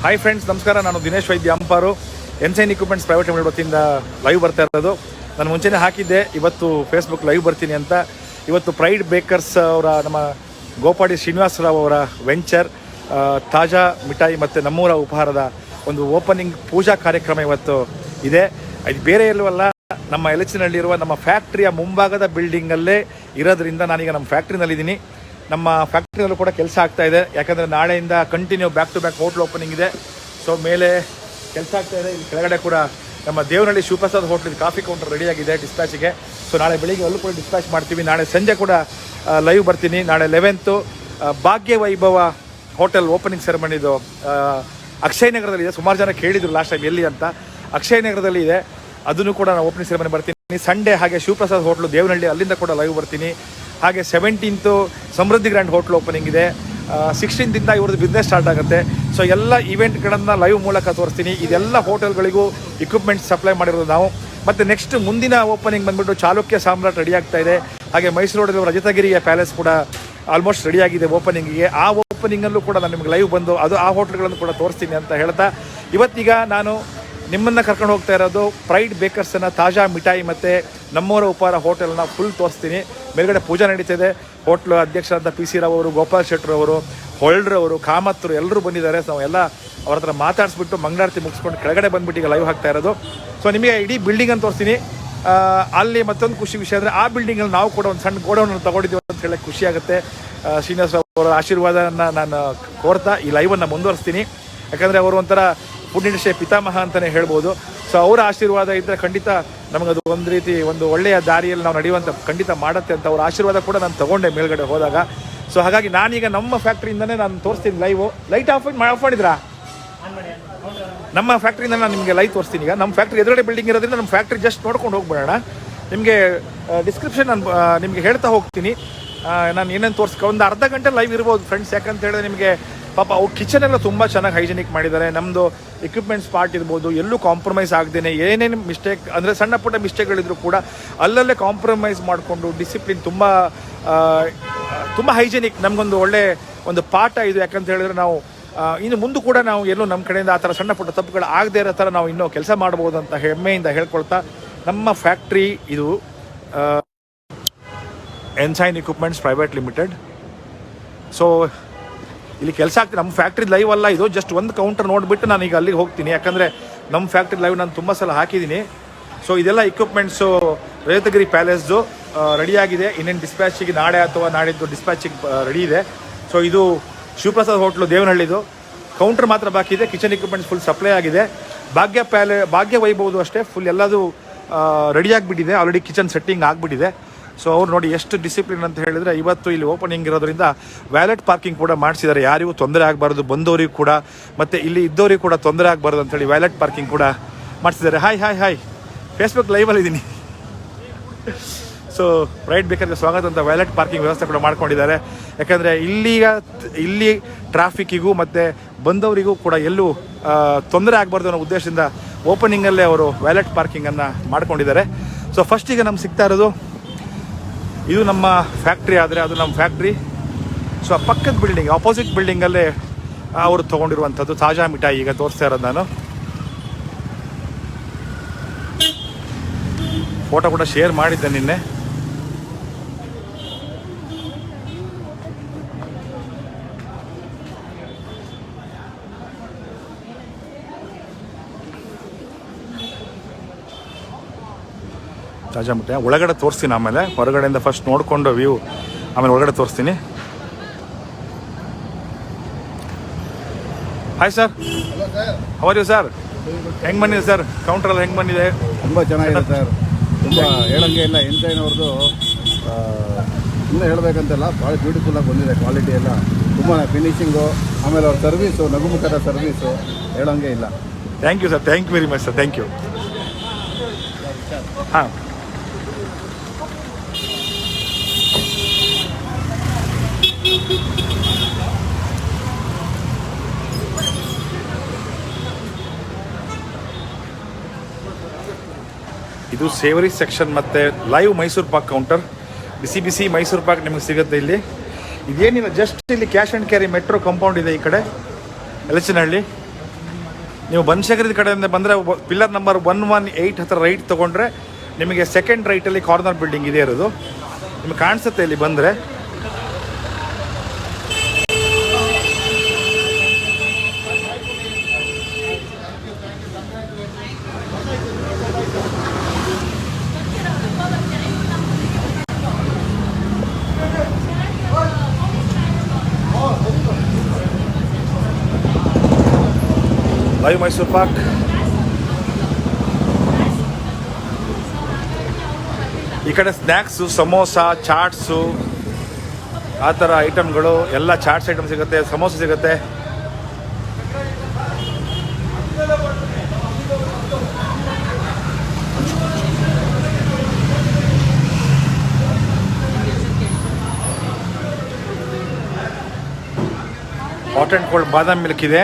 Hi friends, ನಮಸ್ಕಾರ. ನಾನು ದಿನೇಶ್ ವೈದ್ಯ ಅಂಪಾರು, ಎನ್ಸೈನ್ ಇಕ್ವಿಪ್ಮೆಂಟ್ಸ್ ಪ್ರೈವೇಟ್ ಲಿಮಿಟೆಡ್ ವತಿಯಿಂದ ಲೈವ್ ಬರ್ತಾ ಇರೋದು. ನಾನು ಮುಂಚೆನೇ ಹಾಕಿದ್ದೆ ಇವತ್ತು ಫೇಸ್ಬುಕ್ ಲೈವ್ ಬರ್ತೀನಿ ಅಂತ. ಇವತ್ತು ಪ್ರೈಡ್ ಬೇಕರ್ಸ್ ಅವರ ನಮ್ಮ ಗೋಪಾಡಿ ಶ್ರೀನಿವಾಸರಾವ್ ಅವರ ವೆಂಚರ್ ತಾಜಾ ಮಿಠಾಯಿ ಮತ್ತು ನಮ್ಮೂರ ಉಪಹಾರದ ಒಂದು ಓಪನಿಂಗ್ ಪೂಜಾ ಕಾರ್ಯಕ್ರಮ ಇವತ್ತು ಇದೆ. ಇದು ಬೇರೆ ಎಲ್ಲವಲ್ಲ, ನಮ್ಮ ಎಲೆಚಿನಲ್ಲಿರುವ ನಮ್ಮ ಫ್ಯಾಕ್ಟ್ರಿಯ ಮುಂಭಾಗದ ಬಿಲ್ಡಿಂಗಲ್ಲೇ ಇರೋದ್ರಿಂದ ನಾನೀಗ ನಮ್ಮ ಫ್ಯಾಕ್ಟ್ರಿನಲ್ಲಿದ್ದೀನಿ. ನಮ್ಮ ಫ್ಯಾಕ್ಟ್ರಿನಲ್ಲೂ ಕೂಡ ಕೆಲಸ ಆಗ್ತಾ ಇದೆ, ಯಾಕಂದರೆ ನಾಳೆಯಿಂದ continue back to back hotel opening ಇದೆ. ಸೊ ಮೇಲೆ ಕೆಲಸ ಆಗ್ತಾ ಇದೆ. ಇಲ್ಲಿ ಕೆಳಗಡೆ ಕೂಡ ನಮ್ಮ ದೇವನಹಳ್ಳಿ ಶಿವಪ್ರಸಾದ್ ಹೋಟ್ಲಿನ ಕಾಫಿ ಕೌಂಟರ್ ರೆಡಿಯಾಗಿದೆ ಡಿಸ್ಪ್ಯಾಚಿಗೆ. ಸೊ ನಾಳೆ ಬೆಳಿಗ್ಗೆ ಅಲ್ಲೂ ಕೂಡ ಡಿಸ್ಪ್ಯಾಚ್ ಮಾಡ್ತೀವಿ. ನಾಳೆ ಸಂಜೆ ಕೂಡ ಲೈವ್ ಬರ್ತೀನಿ. ನಾಳೆ 11th ಭಾಗ್ಯ ವೈಭವ ಹೋಟೆಲ್ ಓಪನಿಂಗ್ ಸೆರೆಮನಿದು ಅಕ್ಷಯ ನಗರದಲ್ಲಿದೆ. ಸುಮಾರು ಜನ ಕೇಳಿದರು ಲಾಸ್ಟ್ ಟೈಮ್ ಎಲ್ಲಿ ಅಂತ. ಅಕ್ಷಯ ನಗರದಲ್ಲಿ ಇದೆ, ಅದನ್ನು ಕೂಡ ನಾನು ಓಪನಿಂಗ್ ಸೆರೆಮನಿ ಬರ್ತೀನಿ. ಸಂಡೇ ಹಾಗೆ ಶಿವಪ್ರಸಾದ್ ಹೋಟ್ಲು ದೇವನಹಳ್ಳಿ, ಅಲ್ಲಿಂದ ಕೂಡ ಲೈವ್ ಬರ್ತೀನಿ. ಹಾಗೆ 17th ಸಮೃದ್ಧಿ ಗ್ರ್ಯಾಂಡ್ ಹೋಟ್ಲ್ ಓಪನಿಂಗ್ ಇದೆ. 16th ಇವ್ರದ್ದು ಬಿಸ್ನೆಸ್ ಸ್ಟಾರ್ಟ್ ಆಗುತ್ತೆ. ಸೊ ಎಲ್ಲ ಇವೆಂಟ್ಗಳನ್ನು ಲೈವ್ ಮೂಲಕ ತೋರಿಸ್ತೀನಿ. ಇದೆಲ್ಲ ಹೋಟೆಲ್ಗಳಿಗೂ ಇಕ್ವಿಪ್ಮೆಂಟ್ಸ್ ಸಪ್ಲೈ ಮಾಡಿರೋದು ನಾವು. ಮತ್ತು ನೆಕ್ಸ್ಟ್ ಮುಂದಿನ ಓಪನಿಂಗ್ ಬಂದುಬಿಟ್ಟು ಚಾಲುಕ್ಯ ಸಾಮ್ರಾಟ್ ರೆಡಿ ಆಗ್ತಾ ಇದೆ. ಹಾಗೆ ಮೈಸೂರು ರೋಡಲ್ಲಿ ರಜತಗಿರಿಯ ಪ್ಯಾಲೇಸ್ ಕೂಡ ಆಲ್ಮೋಸ್ಟ್ ರೆಡಿಯಾಗಿದೆ ಓಪನಿಂಗಿಗೆ. ಆ ಓಪನಿಂಗಲ್ಲೂ ಕೂಡ ನಾನು ನಿಮಗೆ ಲೈವ್ ಬಂದು ಆ ಹೋಟ್ಲ್ಗಳನ್ನು ಕೂಡ ತೋರಿಸ್ತೀನಿ ಅಂತ ಹೇಳ್ತಾ, ಇವತ್ತೀಗ ನಾನು ನಿಮ್ಮನ್ನು ಕರ್ಕೊಂಡು ಹೋಗ್ತಾ ಇರೋದು ಪ್ರೈಡ್ ಬೇಕರ್ಸನ್ನು ತಾಜಾ ಮಿಠಾಯಿ ಮತ್ತು ನಮ್ಮೂರ ಉಪಹಾರ ಹೋಟೆಲ್ನ ಫುಲ್ ತೋರಿಸ್ತೀನಿ. ಮೇಲ್ಗಡೆ ಪೂಜೆ ನಡೀತಿದೆ. ಹೋಟ್ಲು ಅಧ್ಯಕ್ಷರಾದ PC ರಾವ್ ಅವರು, ಗೋಪಾಲ್ ಶೆಟ್ಟರು ಅವರು, ಹೊಳ್ಡ್ರವರು, ಕಾಮತ್ರು ಎಲ್ಲರೂ ಬಂದಿದ್ದಾರೆ. ಸೊ ಎಲ್ಲ ಅವ್ರ ಹತ್ರ ಮಾತಾಡಿಸ್ಬಿಟ್ಟು ಮಂಗಳಾರತಿ ಮುಗಿಸ್ಕೊಂಡು ಕೆಳಗಡೆ ಬಂದುಬಿಟ್ಟು ಈಗ ಲೈವ್ ಹಾಕ್ತಾ ಇರೋದು. ಸೊ ನಿಮಗೆ ಇಡೀ ಬಿಲ್ಡಿಂಗನ್ನು ತೋರಿಸ್ತೀನಿ. ಅಲ್ಲಿ ಮತ್ತೊಂದು ಖುಷಿ ವಿಷಯ ಅಂದರೆ ಆ ಬಿಲ್ಡಿಂಗಲ್ಲಿ ನಾವು ಕೂಡ ಒಂದು ಸಣ್ಣ ಗೋಡೌನನ್ನು ತೊಗೊಂಡಿದ್ದೀವಿ ಅಂತ ಹೇಳಕ್ಕೆ ಖುಷಿಯಾಗುತ್ತೆ. ಶ್ರೀನಿವಾಸ ಅವರ ಆಶೀರ್ವಾದನ ನಾನು ಕೋರ್ತಾ ಈ ಲೈವನ್ನು ಮುಂದುವರಿಸ್ತೀನಿ. ಯಾಕಂದರೆ ಅವರು ಒಂಥರ ಫುಡ್ ಇಂಡಸ್ಟ್ರಿ ಪಿತಾಮಹ ಅಂತಲೇ ಹೇಳ್ಬೋದು. ಸೊ ಅವರ ಆಶೀರ್ವಾದ ಇದ್ದರೆ ಖಂಡಿತ ನಮಗದು ಒಂದು ರೀತಿ ಒಂದು ಒಳ್ಳೆಯ ದಾರಿಯಲ್ಲಿ ನಾವು ನಡೆಯುವಂಥ ಖಂಡಿತ ಮಾಡುತ್ತೆ ಅಂತ ಅವ್ರ ಆಶೀರ್ವಾದ ಕೂಡ ನಾನು ತೊಗೊಂಡೆ ಮೇಲ್ಗಡೆ ಹೋದಾಗ. ಸೊ ಹಾಗಾಗಿ ನಾನೀಗ ನಮ್ಮ ಫ್ಯಾಕ್ಟ್ರಿಯಿಂದನೇ ನಾನು ತೋರಿಸ್ತೀನಿ ಲೈವು. ಲೈಟ್ ಆಫ್ ಮಾಡಿದ್ರಾ? ನಮ್ಮ ಫ್ಯಾಕ್ಟ್ರಿಯಿಂದ ನಾನು ನಿಮಗೆ ಲೈವ್ ತೋರಿಸ್ತೀನಿ. ಈಗ ನಮ್ಮ ಫ್ಯಾಕ್ಟ್ರಿ ಎದುರುಗಡೆ ಬಿಲ್ಡಿಂಗ್ ಇರೋದ್ರಿಂದ ನಮ್ಮ ಫ್ಯಾಕ್ಟ್ರಿ ಜಸ್ಟ್ ನೋಡ್ಕೊಂಡು ಹೋಗ್ಬಿಡೋಣ. ನಿಮಗೆ ಡಿಸ್ಕ್ರಿಪ್ಷನ್ ನಾನು ನಿಮಗೆ ಹೇಳ್ತಾ ಹೋಗ್ತೀನಿ. ನಾನು ಏನೇನು ಒಂದು ಅರ್ಧ ಗಂಟೆ ಲೈವ್ ಇರ್ಬೋದು ಫ್ರೆಂಡ್ಸ್. ಯಾಕಂತ ಹೇಳಿದ್ರೆ ನಿಮಗೆ ಪಾಪ ಅವ್ರು ಕಿಚನ್ ಎಲ್ಲ ತುಂಬ ಚೆನ್ನಾಗಿ ಹೈಜಿನಿಕ್ ಮಾಡಿದ್ದಾರೆ. ನಮ್ಮದು ಎಕ್ವಿಪ್ಮೆಂಟ್ಸ್ ಪಾರ್ಟ್ ಇರ್ಬೋದು, ಎಲ್ಲೂ ಕಾಂಪ್ರಮೈಸ್ ಆಗದೇನೆ ಏನೇನು ಮಿಸ್ಟೇಕ್ ಅಂದರೆ ಸಣ್ಣ ಪುಟ್ಟ ಮಿಸ್ಟೇಕ್ಗಳಿದ್ರು ಕೂಡ ಅಲ್ಲಲ್ಲೇ ಕಾಂಪ್ರಮೈಸ್ ಮಾಡಿಕೊಂಡು ಡಿಸಿಪ್ಲಿನ್ ತುಂಬ ಹೈಜಿನಿಕ್. ನಮಗೊಂದು ಒಳ್ಳೆ ಒಂದು ಪಾಠ ಇದು. ಯಾಕಂತ ಹೇಳಿದ್ರೆ ನಾವು ಇನ್ನು ಮುಂದೆ ಕೂಡ ನಾವು ಎಲ್ಲೂ ನಮ್ಮ ಕಡೆಯಿಂದ ಆ ಥರ ಸಣ್ಣ ಪುಟ್ಟ ತಪ್ಪುಗಳು ಆಗದೇ ಇರೋ ಥರ ನಾವು ಇನ್ನೂ ಕೆಲಸ ಮಾಡ್ಬೋದು ಅಂತ ಹೆಮ್ಮೆಯಿಂದ ಹೇಳ್ಕೊಳ್ತಾ, ನಮ್ಮ ಫ್ಯಾಕ್ಟ್ರಿ ಇದು ಎನ್ಸೈನ್ ಇಕ್ವಿಪ್ಮೆಂಟ್ಸ್ ಪ್ರೈವೇಟ್ ಲಿಮಿಟೆಡ್. ಸೊ ಇಲ್ಲಿ ಕೆಲಸ ಆಗ್ತೀನಿ. ನಮ್ಮ ಫ್ಯಾಕ್ಟ್ರಿ ಲೈವ್ ಅಲ್ಲ ಇದು, ಜಸ್ಟ್ ಒಂದು ಕೌಂಟರ್ ನೋಡಿಬಿಟ್ಟು ನಾನು ಈಗ ಅಲ್ಲಿಗೆ ಹೋಗ್ತೀನಿ. ಯಾಕಂದರೆ ನಮ್ಮ ಫ್ಯಾಕ್ಟ್ರಿ ಲೈವ್ ನಾನು ತುಂಬ ಸಲ ಹಾಕಿದ್ದೀನಿ. ಸೊ ಇದೆಲ್ಲ ಇಕ್ವಿಪ್ಮೆಂಟ್ಸು ರಜತಗಿರಿ ಪ್ಯಾಲೇಸ್ದು ರೆಡಿಯಾಗಿದೆ. ಇನ್ನೇನು ಡಿಸ್ಪ್ಯಾಚಿಗೆ ನಾಳೆ ಅಥವಾ ನಾಡಿದ್ದು ಡಿಸ್ಪ್ಯಾಚಿಗೆ ರೆಡಿ ಇದೆ. ಸೊ ಇದು ಶಿವಪ್ರಸಾದ್ ಹೋಟ್ಲು ದೇವನಹಳ್ಳಿದು ಕೌಂಟರ್ ಮಾತ್ರ ಬಾಕಿ ಇದೆ. ಕಿಚನ್ ಇಕ್ವಿಪ್ಮೆಂಟ್ಸ್ ಫುಲ್ ಸಪ್ಲೈ ಆಗಿದೆ. ಭಾಗ್ಯ ವೈಭವದು ಅಷ್ಟೇ ಫುಲ್ ಎಲ್ಲದು ರೆಡಿಯಾಗಿಬಿಟ್ಟಿದೆ. ಆಲ್ರೆಡಿ ಕಿಚನ್ ಸೆಟ್ಟಿಂಗ್ ಆಗಿಬಿಟ್ಟಿದೆ. ಸೊ ಅವ್ರು ನೋಡಿ ಎಷ್ಟು ಡಿಸಿಪ್ಲಿನ್ ಅಂತ ಹೇಳಿದರೆ, ಇವತ್ತು ಇಲ್ಲಿ ಓಪನಿಂಗ್ ಇರೋದ್ರಿಂದ ವ್ಯಾಲೆಟ್ ಪಾರ್ಕಿಂಗ್ ಕೂಡ ಮಾಡಿಸಿದ್ದಾರೆ. ಯಾರಿಗೂ ತೊಂದರೆ ಆಗಬಾರ್ದು, ಬಂದವರಿಗೂ ಕೂಡ ಮತ್ತು ಇಲ್ಲಿ ಇದ್ದವರಿಗೂ ಕೂಡ ತೊಂದರೆ ಆಗಬಾರ್ದು ಅಂಥೇಳಿ ವ್ಯಾಲೆಟ್ ಪಾರ್ಕಿಂಗ್ ಕೂಡ ಮಾಡಿಸಿದ್ದಾರೆ. ಹಾಯ್ ಫೇಸ್ಬುಕ್ ಲೈವಲ್ಲಿದ್ದೀನಿ. ಸೊ ಪ್ರೈಡ್ ಬೇಕರ್ಗೆ ಸ್ವಾಗತ ಅಂತ ವ್ಯಾಲೆಟ್ ಪಾರ್ಕಿಂಗ್ ವ್ಯವಸ್ಥೆ ಕೂಡ ಮಾಡ್ಕೊಂಡಿದ್ದಾರೆ. ಯಾಕಂದರೆ ಇಲ್ಲಿ ಟ್ರಾಫಿಕ್ಕಿಗೂ ಮತ್ತು ಬಂದವರಿಗೂ ಕೂಡ ಎಲ್ಲೂ ತೊಂದರೆ ಆಗಬಾರ್ದು ಅನ್ನೋ ಉದ್ದೇಶದಿಂದ ಓಪನಿಂಗಲ್ಲೇ ಅವರು ವ್ಯಾಲೆಟ್ ಪಾರ್ಕಿಂಗನ್ನು ಮಾಡ್ಕೊಂಡಿದ್ದಾರೆ. ಸೊ ಫಸ್ಟಿಗೆ ನಮ್ಗೆ ಸಿಗ್ತಾ ಇರೋದು ಇದು ನಮ್ಮ ಫ್ಯಾಕ್ಟ್ರಿ. ಆದರೆ ಅದು ನಮ್ಮ ಫ್ಯಾಕ್ಟ್ರಿ. ಸೊ ಪಕ್ಕದ ಬಿಲ್ಡಿಂಗ್, ಆಪೋಸಿಟ್ ಬಿಲ್ಡಿಂಗಲ್ಲೇ ಅವರು ತೊಗೊಂಡಿರುವಂಥದ್ದು ತಾಜಾ ಮಿಠಾಯಿ ಈಗ ತೋರಿಸ್ತಾ ಇರೋದು ನಾನು. ಫೋಟೋ ಕೂಡ ಶೇರ್ ಮಾಡಿದ್ದೆ ನಿನ್ನೆ. ತಾಜಾ ಮಿಠಾಯಿ ಒಳಗಡೆ ತೋರಿಸ್ತೀನಿ, ಆಮೇಲೆ ಹೊರಗಡೆಯಿಂದ ಫಸ್ಟ್ ನೋಡಿಕೊಂಡು ವ್ಯೂ, ಆಮೇಲೆ ಒಳಗಡೆ ತೋರಿಸ್ತೀನಿ. Hi sir, how are you sir? ಹೆಂಗೆ ಬಂದಿದೆ ಸರ್ ಕೌಂಟ್ರಲ್ಲಿ? ಹೆಂಗೆ ಬಂದಿದೆ? ತುಂಬ ಚೆನ್ನಾಗಿದೆ ಸರ್. ತುಂಬ ಹೇಳೋಂಗೆ ಇಲ್ಲ. ಎಂಟೈನವ್ರದ್ದು ಇನ್ನೂ ಹೇಳಬೇಕಂತೆಲ್ಲ ಭಾಳ ಬ್ಯೂಟಿಫುಲ್ಲಾಗಿ ಬಂದಿದೆ. ಕ್ವಾಲಿಟಿ ಎಲ್ಲ ತುಂಬ ಫಿನಿಶಿಂಗು, ಆಮೇಲೆ ಅವ್ರ ಸರ್ವೀಸು, ನಗುಮುಖದ ಸರ್ವೀಸು ಹೇಳೋಂಗೆ ಇಲ್ಲ. Thank you sir, thank you very much sir, thank you. ಹಾಂ, ಇದು ಸೇವರಿ ಸೆಕ್ಷನ್ ಮತ್ತು ಲೈವ್ ಮೈಸೂರು ಪಾಕ್ ಕೌಂಟರ್. ಬಿಸಿ ಮೈಸೂರು ಪಾಕ್ ನಿಮಗೆ ಸಿಗುತ್ತೆ ಇಲ್ಲಿ. ಇದೇನಿಲ್ಲ, ಜಸ್ಟ್ ಇಲ್ಲಿ cash and carry metro compound ಇದೆ ಈ ಕಡೆ ಎಲೆಚನಹಳ್ಳಿ. ನೀವು ಬನಶಂಕರಿ ಕಡೆಯಿಂದ ಬಂದರೆ ಪಿಲ್ಲರ್ ನಂಬರ್ 118 ಹತ್ರ ರೈಟ್ ತೊಗೊಂಡ್ರೆ ನಿಮಗೆ ಸೆಕೆಂಡ್ ರೈಟಲ್ಲಿ ಕಾರ್ನರ್ ಬಿಲ್ಡಿಂಗ್ ಇದೆ ಇರೋದು. ನಿಮಗೆ ಕಾಣಿಸುತ್ತೆ ಇಲ್ಲಿ ಬಂದರೆ. ಲೈವ್ ಮೈಸೂರು ಪಾಕ್. ಈ ಕಡೆ ಸ್ನ್ಯಾಕ್ಸು, ಸಮೋಸ, ಚಾಟ್ಸು, ಆ ಥರ ಐಟಮ್ಗಳು ಎಲ್ಲ. ಚಾಟ್ಸ್ ಐಟಮ್ ಸಿಗುತ್ತೆ, ಸಮೋಸ ಸಿಗುತ್ತೆ. Hot and cold badam milk ಇದೆ.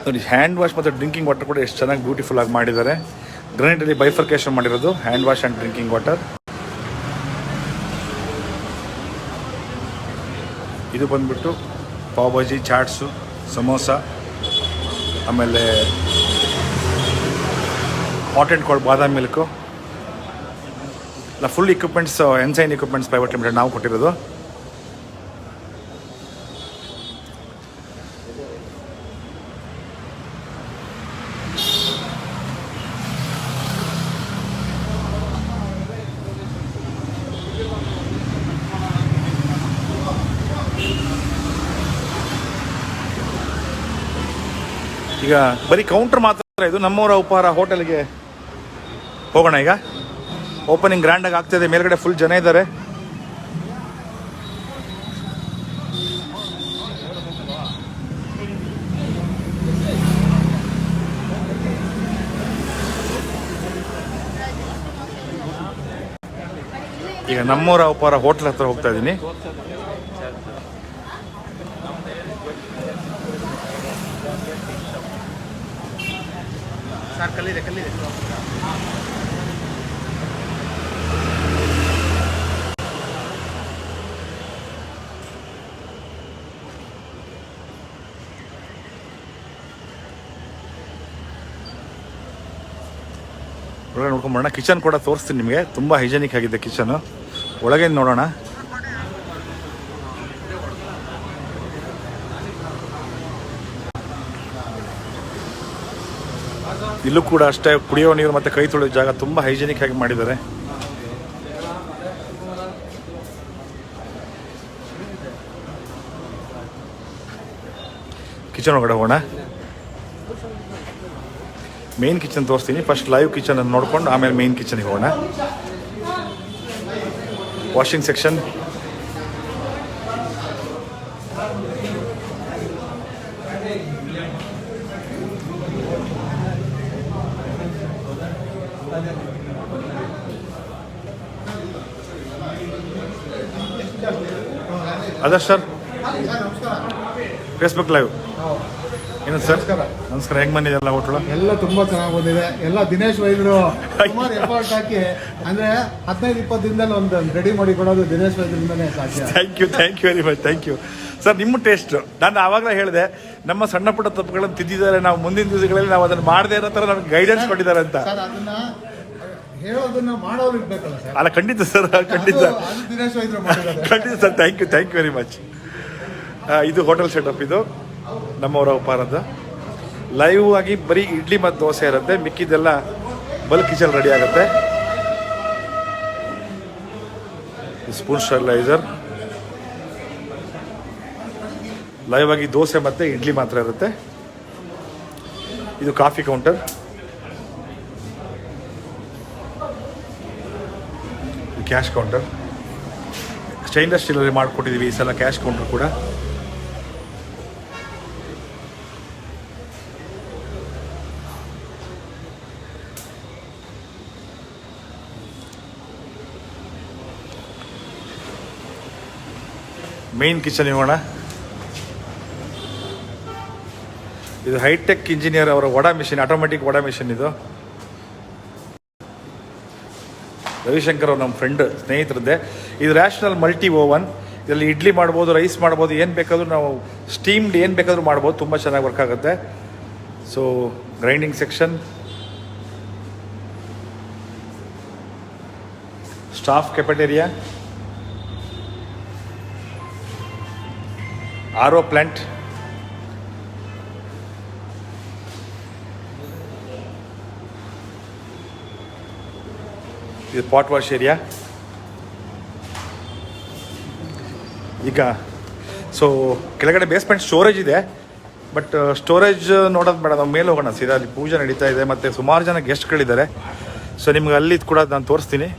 ನೋಡಿ, ಹ್ಯಾಂಡ್ ವಾಶ್ ಮತ್ತು ಡ್ರಿಂಕಿಂಗ್ ವಾಟರ್ ಕೂಡ ಎಷ್ಟು ಚೆನ್ನಾಗಿ ಬ್ಯೂಟಿಫುಲ್ ಆಗಿ ಮಾಡಿದ್ದಾರೆ. ಗ್ರಾನೈಟಲ್ಲಿ ಬೈಫರ್ಕೇಶನ್ ಮಾಡಿರೋದು hand wash and drinking water. ಇದು ಬಂದ್ಬಿಟ್ಟು ಪಾವ್ ಭಾಜಿ, ಚಾಟ್ಸು, ಸಮೋಸ, ಆಮೇಲೆ hot and cold badam milk. ಇಲ್ಲ, full equipments Ensign equipments private limited ನಾವು ಕೊಟ್ಟಿರೋದು. ಈಗ ಬರೀ ಕೌಂಟರ್ ಮಾತ್ರ ಇದು. ನಮ್ಮವರ ಉಪಹಾರ ಹೋಟೆಲ್ಗೆ ಹೋಗೋಣ. ಈಗ ಓಪನಿಂಗ್ ಗ್ರ್ಯಾಂಡಾಗಿ ಆಗ್ತಾಯಿದೆ. ಮೇಲ್ಗಡೆ ಫುಲ್ ಜನ ಇದ್ದಾರೆ. ಈಗ ನಮ್ಮವರ ಉಪಹಾರ ಹೋಟೆಲ್ ಹತ್ರ ಹೋಗ್ತಾ ಇದ್ದೀನಿ. ಸರ್, ಕಲ್ಲಿದೆ. ಒಳಗಡೆ ನೋಡ್ಕೊಂಬರೋಣ. ಕಿಚನ್ ಕೂಡ ತೋರಿಸ್ತೀನಿ ನಿಮಗೆ. ತುಂಬ ಹೈಜೆನಿಕ್ ಆಗಿದೆ ಕಿಚನು. ಒಳಗೆ ನೋಡೋಣ. ಇಲ್ಲೂ ಕೂಡ ಅಷ್ಟೇ ಕುಡಿಯೋ ನೀರು ಮತ್ತು ಕೈ ತೊಳೆಯೋ ಜಾಗ ತುಂಬ ಹೈಜೆನಿಕ್ ಆಗಿ ಮಾಡಿದ್ದಾರೆ. ಕಿಚನ್ ಒಳಗಡೆ ಹೋಗೋಣ. ಮೇನ್ ಕಿಚನ್ ತೋರಿಸ್ತೀನಿ. ಫಸ್ಟ್ ಲೈವ್ ಕಿಚನ್ ಅನ್ನು ನೋಡ್ಕೊಂಡು ಆಮೇಲೆ ಮೇನ್ ಕಿಚನ್ಗೆ ಹೋಗೋಣ. Washing section, Adarsh sir, Facebook live. ಏನು ಸರ್, ನಮಸ್ಕಾರ. ಹೆಂಗೆ ಬಂದಿದೆಲ್ಲ ಹೋಟ್ಲು? ಎಲ್ಲ ತುಂಬ ಚೆನ್ನಾಗಿ ಬಂದಿದೆ. ಎಲ್ಲ ದಿನೇಶ್ ವೈದ್ಯರು ಸುಮಾರು ಎಫರ್ಟ್ ಹಾಕಿ, ಅಂದರೆ 15-20 ದಿನದಲ್ಲಿ ಒಂದು ರೆಡಿ ಮಾಡಿ ಕೊಡೋದು ದಿನೇಶ್ ವೈದ್ಯರಿಂದನೇ ಸಾಧ್ಯ. Thank you very much. Thank you sir. ನಿಮ್ಮ ಟೇಸ್ಟ್ ನಾನು ಆವಾಗಲೇ ಹೇಳಿದೆ, ನಮ್ಮ ಸಣ್ಣ ಪುಟ್ಟ ತಪ್ಪುಗಳನ್ನು ತಿದ್ದಿದ್ದಾರೆ. ನಾವು ಮುಂದಿನ ದಿವಸಗಳಲ್ಲಿ ನಾವು ಅದನ್ನು ಮಾಡದೇ ಇರೋ ಥರ ನಮ್ಗೆ ಗೈಡೆನ್ಸ್ ಕೊಟ್ಟಿದ್ದಾರೆ ಅಂತ. ಸರ್, ಅದನ್ನ ಹೇಳೋದನ್ನ ಮಾಡೋರು ಇರ್ಬೇಕಲ್ಲ ಸರ್. ಅಲ್ಲ, ಖಂಡಿತ ಸರ್, ಖಂಡಿತ ಅದು ದಿನೇಶ್ ವೈದ್ಯರು ಮಾಡಿದ್ದಾರೆ. ಖಂಡಿತ sir. Thank you very much. ಇದು ಹೋಟೆಲ್ ಸೆಟಪ್. ಇದು ನಮ್ಮವರ ಉಪಹಾರದ. ಲೈವ್ ಆಗಿ ಬರೀ ಇಡ್ಲಿ ಮತ್ತು ದೋಸೆ ಇರುತ್ತೆ. ಮಿಕ್ಕಿದ್ದೆಲ್ಲ ಬಲ್ಕ್ ಕಿಚನ್ ರೆಡಿ ಆಗುತ್ತೆ. Spoon steriliser. ಲೈವ್ ಆಗಿ ದೋಸೆ ಮತ್ತು ಇಡ್ಲಿ ಮಾತ್ರ ಇರುತ್ತೆ. ಇದು coffee counter. Cash counter stainless ಸ್ಟೀಲಲ್ಲಿ ಮಾಡಿಕೊಟ್ಟಿದ್ದೀವಿ ಈ ಸಲ. ಕ್ಯಾಶ್ ಕೌಂಟರ್ ಕೂಡ. ಮೇನ್ ಕಿಚನ್ ಹೋಗೋಣ. ಇದು ಹೈಟೆಕ್ ಇಂಜಿನಿಯರ್ ಅವರ vada machine, automatic vada machine ಇದು. ರವಿಶಂಕರ್ ಅವ್ರು ನಮ್ಮ ಫ್ರೆಂಡ್ ಸ್ನೇಹಿತರದ್ದೇ. ಇದು ರ್ಯಾಷನಲ್ ಮಲ್ಟಿ ಓವನ್. ಇದರಲ್ಲಿ ಇಡ್ಲಿ ಮಾಡ್ಬೋದು, ರೈಸ್ ಮಾಡ್ಬೋದು, ಏನು ಬೇಕಾದರೂ ನಾವು ಸ್ಟೀಮ್ಡ್ ಏನು ಬೇಕಾದರೂ ಮಾಡ್ಬೋದು. ತುಂಬ ಚೆನ್ನಾಗಿ ವರ್ಕ್ ಆಗುತ್ತೆ. So grinding section, staff cafeteria, RO plant, ಇದು ಪಾಟ್ ವಾಶ್ ಏರಿಯಾ. ಈಗ ಸೊ ಕೆಳಗಡೆ ಬೇಸ್ಮೆಂಟ್ ಸ್ಟೋರೇಜ್ ಇದೆ, ಬಟ್ ಸ್ಟೋರೇಜ್ ನೋಡೋದು ಬೇಡ, ನಾವು ಮೇಲೆ ಹೋಗೋಣ ಸೀದಾ. ಅಲ್ಲಿ ಪೂಜೆ ನಡೀತಾ ಇದೆ ಮತ್ತು ಸುಮಾರು ಜನ ಗೆಸ್ಟ್ಗಳಿದ್ದಾರೆ. ಸೊ ನಿಮ್ಗೆ ಅಲ್ಲಿ ಕೂಡ ನಾನು ತೋರಿಸ್ತೀನಿ.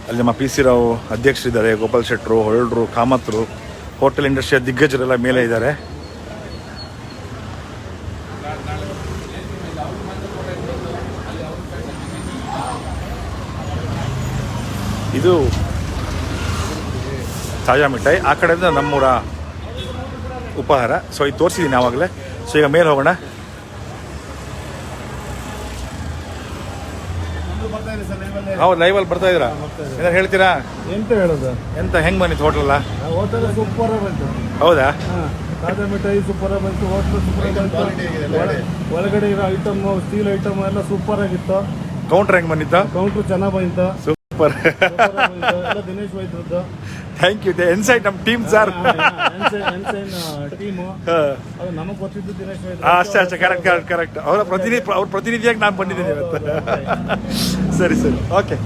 ಅಲ್ಲಿ ನಮ್ಮ PC ರಾವ್ ಅಧ್ಯಕ್ಷರಿದ್ದಾರೆ, ಗೋಪಾಲ್ ಶೆಟ್ಟರು, ಹೊರಳರು, ಕಾಮತ್ರು, ಹೋಟೆಲ್ ಇಂಡಸ್ಟ್ರಿಯ ದಿಗ್ಗಜರೆಲ್ಲ ಮೇಲೆ ಇದ್ದಾರೆ. ಇದು ತಾಜಾ ಮಿಠಾಯಿ, ಆ ಕಡೆಯಿಂದ ನಮ್ಮೂರ ಉಪಹಾರ. ಸೊ ಇದು ತೋರಿಸಿದ್ದೀನಿ ಆವಾಗಲೇ. ಸೊ ಈಗ ಮೇಲೆ ಹೋಗೋಣ. ಹೌದು, ಲೈವಲ್ಲಿ ಬರ್ತಾ ಇದ್ದೀರಾ? ಏನಾರು ಹೇಳ್ತೀರಾ? ಎಂತ ಹೇಳೋದು, ಎಂತ ಹೆಂಗೆ ಬಂದಿತ್ತು ಹೋಟೆಲ್ಲ? ಹೋಟೆಲ್ ಸೂಪರ್ ಬಂತು. ಹೌದಾ? ತಾಜಾ ಮಿಠಾಯಿ ಸೂಪರ್ ಬಂತು, ಹೋಟೆಲ್ ಸೂಪರ್ ಬಂತು. ಒಳಗಡೆ ಇರೋ ಐಟಮ್, ಸ್ಟೀಲ್ ಐಟಮ್ ಎಲ್ಲ ಸೂಪರ್ ಆಗಿತ್ತು. ಕೌಂಟ್ರ್ ಹೆಂಗೆ ಬಂದಿತ್ತು? ಕೌಂಟ್ರು ಚೆನ್ನಾಗಿ ಬಂತು. ಸೂಪರ್. ಎಲ್ಲ ದಿನೇಶ್ ವೈದ್ಯರದ್ದು. Thank you. ಇನ್ಸೈಟ್ ನಮ್ಮ ಟೀಮ್ ಸರ್. ಟೀಮು ಅದು ನಮಗೆ ಗೊತ್ತಿದ್ದು ದಿನೇಶ್ ವೈದ್ಯ. ಅಷ್ಟೇ ಕರೆಕ್ಟ್. ಅವ್ರ ಪ್ರತಿನಿಧಿಯಾಗಿ ನಾನು ಬಂದಿದ್ದೀನಿ ಇವತ್ತು. ಸರಿ ಓಕೆ.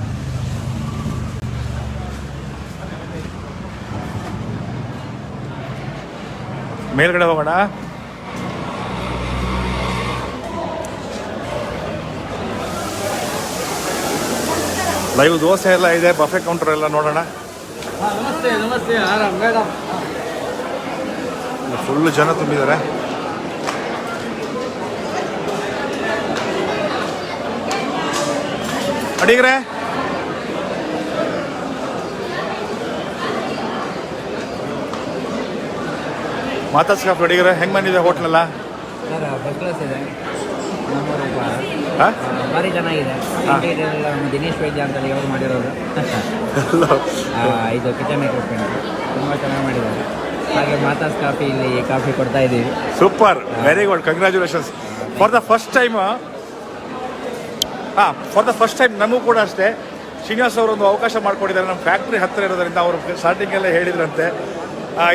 ಮೇಲ್ಗಡೆ ಹೋಗೋಣ. ಲೈವ್ ದೋಸೆ ಎಲ್ಲ ಇದೆ, ಬಫೆ ಕೌಂಟರ್ ಎಲ್ಲ ನೋಡೋಣ. ನಮಸ್ತೆ ಆರಾಮ್ ಮೇಡಮ್. ಫುಲ್ ಜನ ತುಂಬಿದ್ದಾರೆ. ಅಡಿಗ್ರೆ ಮಾತಾಡ್ಸ್ಕಾಫ್ ಅಡಿಗ್ರೆ ಹೆಂಗೆ ಬಂದಿದೆ ಹೋಟ್ಲೆಲ್ಲ? ಸರ್ ಫಸ್ಟ್ ಕ್ಲಾಸ್ ಇದೆ, ನಮ್ಮೂರ ಉಪಹಾರ ಹಾಂ, ಭಾರಿ ಚೆನ್ನಾಗಿದೆ. ಇಂಟೀರಿಯರ್ ಎಲ್ಲ ನಮ್ಮ ದಿನೇಶ್ ವೈದ್ಯ ಅಂತೇಳಿ ಇವರು ಮಾಡಿರೋದು. ಇದು ಕಿಚನ್ ಎಕ್ವಿಪ್ಮೆಂಟ್ ತುಂಬ ಚೆನ್ನಾಗಿ ಮಾಡಿದ್ದಾರೆ. ಹಾಗೆ ಮಾತಾಸ್ ಕಾಫಿ, ಇಲ್ಲಿ ಕಾಫಿ ಕೊಡ್ತಾ ಇದ್ದೀವಿ. Super, very good, congratulations. For the first time ನಮಗೂ ಕೂಡ ಅಷ್ಟೇ ಶ್ರೀನಿವಾಸ್ ಅವರು ಒಂದು ಅವಕಾಶ ಮಾಡಿಕೊಟ್ಟಿದ್ದಾರೆ. ನಮ್ಮ ಫ್ಯಾಕ್ಟ್ರಿ ಹತ್ತಿರ ಇರೋದ್ರಿಂದ ಅವರು ಸ್ಟಾರ್ಟಿಂಗಲ್ಲೇ ಹೇಳಿದ್ರಂತೆ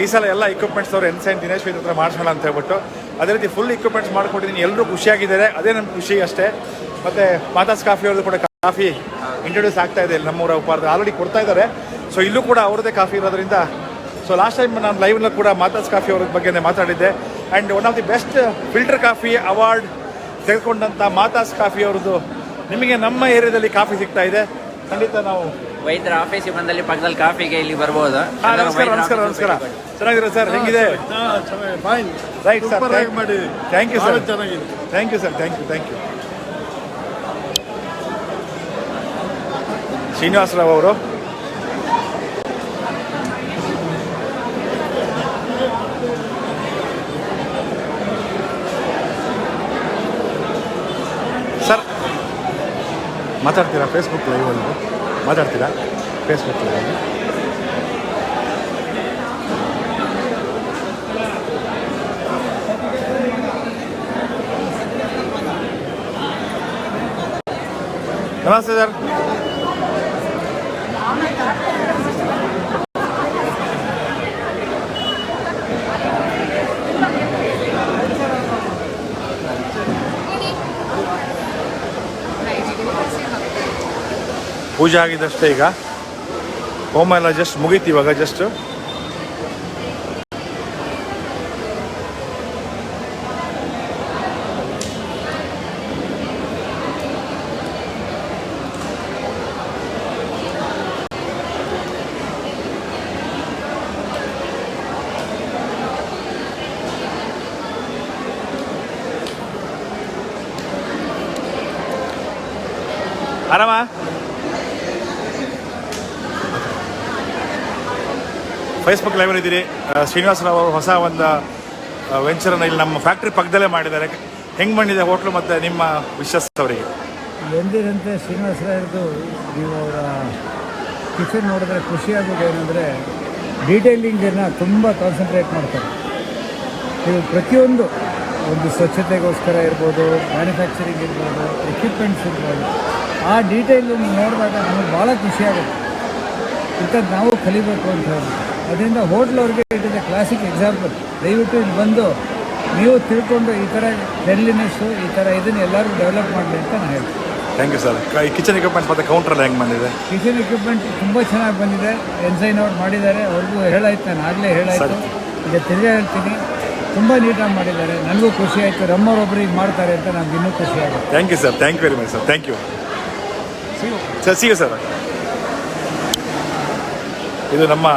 ಈ ಸಲ ಎಲ್ಲ ಇಕ್ವಿಪ್ಮೆಂಟ್ಸ್ ಅವರು ಎನ್ಸೈನ್ ದಿನೇಶ್ ವೈದ್ಯ ಹತ್ರ ಮಾಡಿಸೋಣ ಅಂತ ಹೇಳ್ಬಿಟ್ಟು ಅದೇ ರೀತಿ ಫುಲ್ ಇಕ್ವಿಪ್ಮೆಂಟ್ಸ್ ಮಾಡ್ಕೊಟ್ಟಿದ್ದೀನಿ. ಎಲ್ಲರೂ ಖುಷಿಯಾಗಿದ್ದಾರೆ, ಅದೇ ನಮ್ಮ ಖುಷಿ ಅಷ್ಟೇ. ಮತ್ತು ಮಾತಾಸ್ ಕಾಫಿ ಅವ್ರದ್ದು ಕೂಡ ಕಾಫಿ ಇಂಟ್ರೊಡ್ಯೂಸ್ ಆಗ್ತಾ ಇದೆ ಇಲ್ಲಿ ನಮ್ಮೂರ ಉಪಹಾರದ, ಆಲ್ರೆಡಿ ಕೊಡ್ತಾ ಇದ್ದಾರೆ. ಸೊ ಇಲ್ಲೂ ಕೂಡ ಅವ್ರದ್ದೇ ಕಾಫಿ ಇರೋದ್ರಿಂದ ಸೊ ಲಾಸ್ಟ್ ಟೈಮ್ ನಾನು ಲೈವ್ನ ಕೂಡ ಮಾತಾಸ್ ಕಾಫಿ ಅವ್ರ ಬಗ್ಗೆ ಮಾತಾಡಿದ್ದೆ. And one of the best filter coffee award ತೆಗೆದುಕೊಂಡಂಥ ಮಾತಾಸ್ ಕಾಫಿ ಅವ್ರದ್ದು ನಿಮಗೆ ನಮ್ಮ ಏರಿಯಾದಲ್ಲಿ ಕಾಫಿ ಸಿಗ್ತಾ ಇದೆ. ಖಂಡಿತ ನಾವು ವೈದ್ಯರ ಆಫೀಸಿಗೆ ಬಂದಲ್ಲಿ ಪಕ್ಕದಲ್ಲಿ ಕಾಫಿಗೆ ಇಲ್ಲಿ ಬರ್ಬೋದು. ನಮಸ್ಕಾರ. ಚೆನ್ನಾಗಿರೋ ಸರ್, ಹೆಂಗಿದೆ? Right sir, thank you sir. Thank you sir, thank you. Srinivas Rao ಅವರು ಸರ್ ಮಾತಾಡ್ತೀರಾ? ಫೇಸ್ಬುಕ್ ಲೈವಲ್ಲಿ ಮಾತಾಡ್ತೀರಾ? ಫೇಸ್ಬುಕ್ ಲೈವಲ್ಲಿ ನಮಸ್ತೆ ಸರ್. ಪೂಜೆ ಆಗಿದ್ದಷ್ಟೇ, ಈಗ ಹೋಮ ಎಲ್ಲ ಜಸ್ಟ್ ಮುಗೀತು ಇವಾಗ. ಜಸ್ಟ್ ಆರಾಮ? ಫೇಸ್ಬುಕ್ ಲೈವಲ್ಲಿ ಇದ್ದೀರಿ. ಶ್ರೀನಿವಾಸರಾವ್ ಅವರು ಹೊಸ ಒಂದು ವೆಂಚರನ್ನು ಇಲ್ಲಿ ನಮ್ಮ ಫ್ಯಾಕ್ಟ್ರಿ ಪಕ್ಕದಲ್ಲೇ ಮಾಡಿದ್ದಾರೆ. ಹೆಂಗೆ ಬಂದಿದೆ ಹೋಟ್ಲು ಮತ್ತು ನಿಮ್ಮ ವಿಶಸ್ ಅವರಿಗೆ? ಎಂದಿನಂತೆ ಶ್ರೀನಿವಾಸರಾಯರದು ನೀವು ಅವರ ಕಿಚನ್ ನೋಡಿದ್ರೆ ಖುಷಿಯಾಗೋದು ಏನಂದರೆ ಡೀಟೇಲಿಂಗನ್ನು ತುಂಬ ಕಾನ್ಸಂಟ್ರೇಟ್ ಮಾಡ್ತಾರೆ. ನೀವು ಪ್ರತಿಯೊಂದು ಒಂದು ಸ್ವಚ್ಛತೆಗೋಸ್ಕರ ಇರ್ಬೋದು, ಮ್ಯಾನುಫ್ಯಾಕ್ಚರಿಂಗ್ ಇರ್ಬೋದು, ಎಕ್ವಿಪ್ಮೆಂಟ್ಸ್ ಇರ್ಬೋದು, ಆ ಡೀಟೇಲನ್ನು ನೋಡಿದಾಗ ನಮಗೆ ಭಾಳ ಖುಷಿಯಾಗುತ್ತೆ. ಇಂಥದ್ದು ನಾವು ಕಲಿಬೇಕು ಅಂತ ಹೇಳಿ ಅದರಿಂದ ಹೋಟ್ಲವ್ರಿಗೆ it is a classic example. ದಯವಿಟ್ಟು ಇಲ್ಲಿ ಬಂದು ನೀವು ತಿಳ್ಕೊಂಡು ಈ ಥರ ಕ್ಲೆನ್ಲಿನೆಸ್ಸು ಈ ಥರ ಇದನ್ನು ಎಲ್ಲರೂ ಡೆವಲಪ್ ಮಾಡಲಿ ಅಂತ ನಾನು ಹೇಳ್ತೀನಿ. Thank you sir. Kitchen equipments ಮತ್ತು ಕೌಂಟ್ರಲ್ಲಿ ಹೆಂಗೆ ಬಂದಿದೆ? ಕಿಚನ್ ಎಕ್ವಿಪ್ಮೆಂಟ್ ತುಂಬ ಚೆನ್ನಾಗಿ ಬಂದಿದೆ. ಎನ್ಸೈನ್ ಅವ್ರು ಮಾಡಿದ್ದಾರೆ, ಅವ್ರಿಗೂ ಹೇಳಾಯ್ತು, ನಾನು ಆಗಲೇ ಹೇಳಾಯಿತು, ಈಗ ತಿರ್ಗಾ ಹೇಳ್ತೀನಿ. ತುಂಬ ನೀಟಾಗಿ ಮಾಡಿದ್ದಾರೆ, ನನಗೂ ಖುಷಿ ಆಯಿತು. ರಮ್ಮವ್ರೊಬ್ಬರಿಗೆ ಮಾಡ್ತಾರೆ ಅಂತ ನಮ್ಗೆ ಇನ್ನೂ ಖುಷಿ ಆಗುತ್ತೆ. Thank you sir, thank you very much sir, thank you sir. See you sir. ಇದು ನಮ್ಮ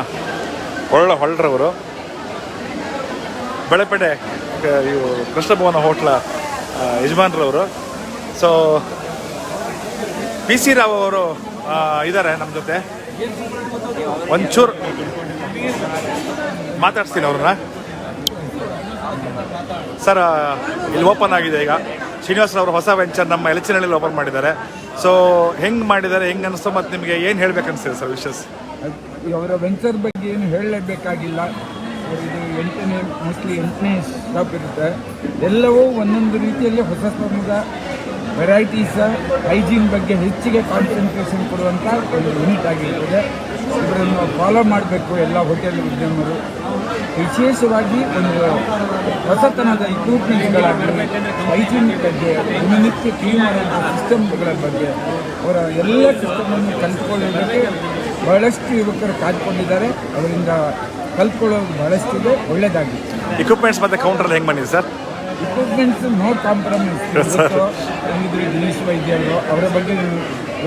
ಹೊಳ್ಳರವರು, ಬೆಳೆಪೇಟೆ ಇವು ಕೃಷ್ಣಭವನ ಹೋಟ್ಲ ಯಜಮಾನ್ರವರು. ಸೊ ಪಿ ಸಿ ರಾವ್ ಅವರು ಇದ್ದಾರೆ ನಮ್ಮ ಜೊತೆ. ಒಂಚೂರು ಮಾತಾಡ್ತೀನಿ ಅವ್ರನ್ನ. ಸರ್, ಇಲ್ಲಿ ಓಪನ್ ಆಗಿದೆ ಈಗ ಶ್ರೀನಿವಾಸರವರು ಹೊಸ ವೆಂಚರ್ ನಮ್ಮ ಎಲಚಿನಹಳ್ಳಿಯಲ್ಲಿ ಓಪನ್ ಮಾಡಿದ್ದಾರೆ. ಸೊ ಹೆಂಗೆ ಮಾಡಿದ್ದಾರೆ, ಹೆಂಗೆ ಅನಿಸ್ತು, ಮತ್ತು ನಿಮಗೆ ಏನು ಹೇಳ್ಬೇಕು ಅನಿಸ್ತಿದೆ ಸರ್ ವಿಶಸ್? ಅವರ ವೆಂಚರ್ ಬಗ್ಗೆ ಏನು ಹೇಳಲೇಬೇಕಾಗಿಲ್ಲ. ಇದು ಮೋಸ್ಟ್ಲಿ 8ನೇ ಸ್ಟಾಪ್ ಇರುತ್ತೆ. ಎಲ್ಲವೂ ಒಂದೊಂದು ರೀತಿಯಲ್ಲಿ ಹೊಸ ಥರದ ವೆರೈಟೀಸ, ಹೈಜೀನ್ ಬಗ್ಗೆ ಹೆಚ್ಚಿಗೆ ಕಾನ್ಸಂಟ್ರೇಷನ್ ಕೊಡುವಂಥ ಒಂದು ಯೂನಿಟ್ ಆಗಿರ್ತದೆ. ಇದನ್ನು ಫಾಲೋ ಮಾಡಬೇಕು ಎಲ್ಲ ಹೋಟೆಲ್ ಉದ್ಯಮರು. ವಿಶೇಷವಾಗಿ ಒಂದು ಹೊಸತನದ ಇಕ್ವಿಪ್ಮೆಂಟ್ಸ್ಗಳಾಗಲಿ, ಹೈಜೀನ್ ಬಗ್ಗೆ, ದಿನನಿತ್ಯ ಕ್ಲೀನ್ ಮಾಡುವಂಥ ಸಿಸ್ಟಮ್ಗಳ ಬಗ್ಗೆ ಅವರ ಎಲ್ಲ ಸಿಸ್ಟಮನ್ನು ಕಲ್ತ್ಕೊಳ್ಳೋದಕ್ಕೆ ಬಹಳಷ್ಟು ಯುವಕರು ಕಾದ್ಕೊಂಡಿದ್ದಾರೆ. ಅವರಿಂದ ಕಲ್ತ್ಕೊಳ್ಳೋದು ಬಹಳಷ್ಟಿದೆ, ಒಳ್ಳೆಯದಾಗಿದೆ. ಇಕ್ವಿಪ್ಮೆಂಟ್ಸ್ ಮತ್ತು ಕೌಂಟ್ರಲ್ಲಿ ಹೆಂಗೆ ಬಂದಿದೆ ಸರ್? Equipments no compromise. ಹೆಂಗಿದ್ರು ದಿನೇಶ್ ವೈದ್ಯ ಅವರು, ಅವರ ಬಗ್ಗೆ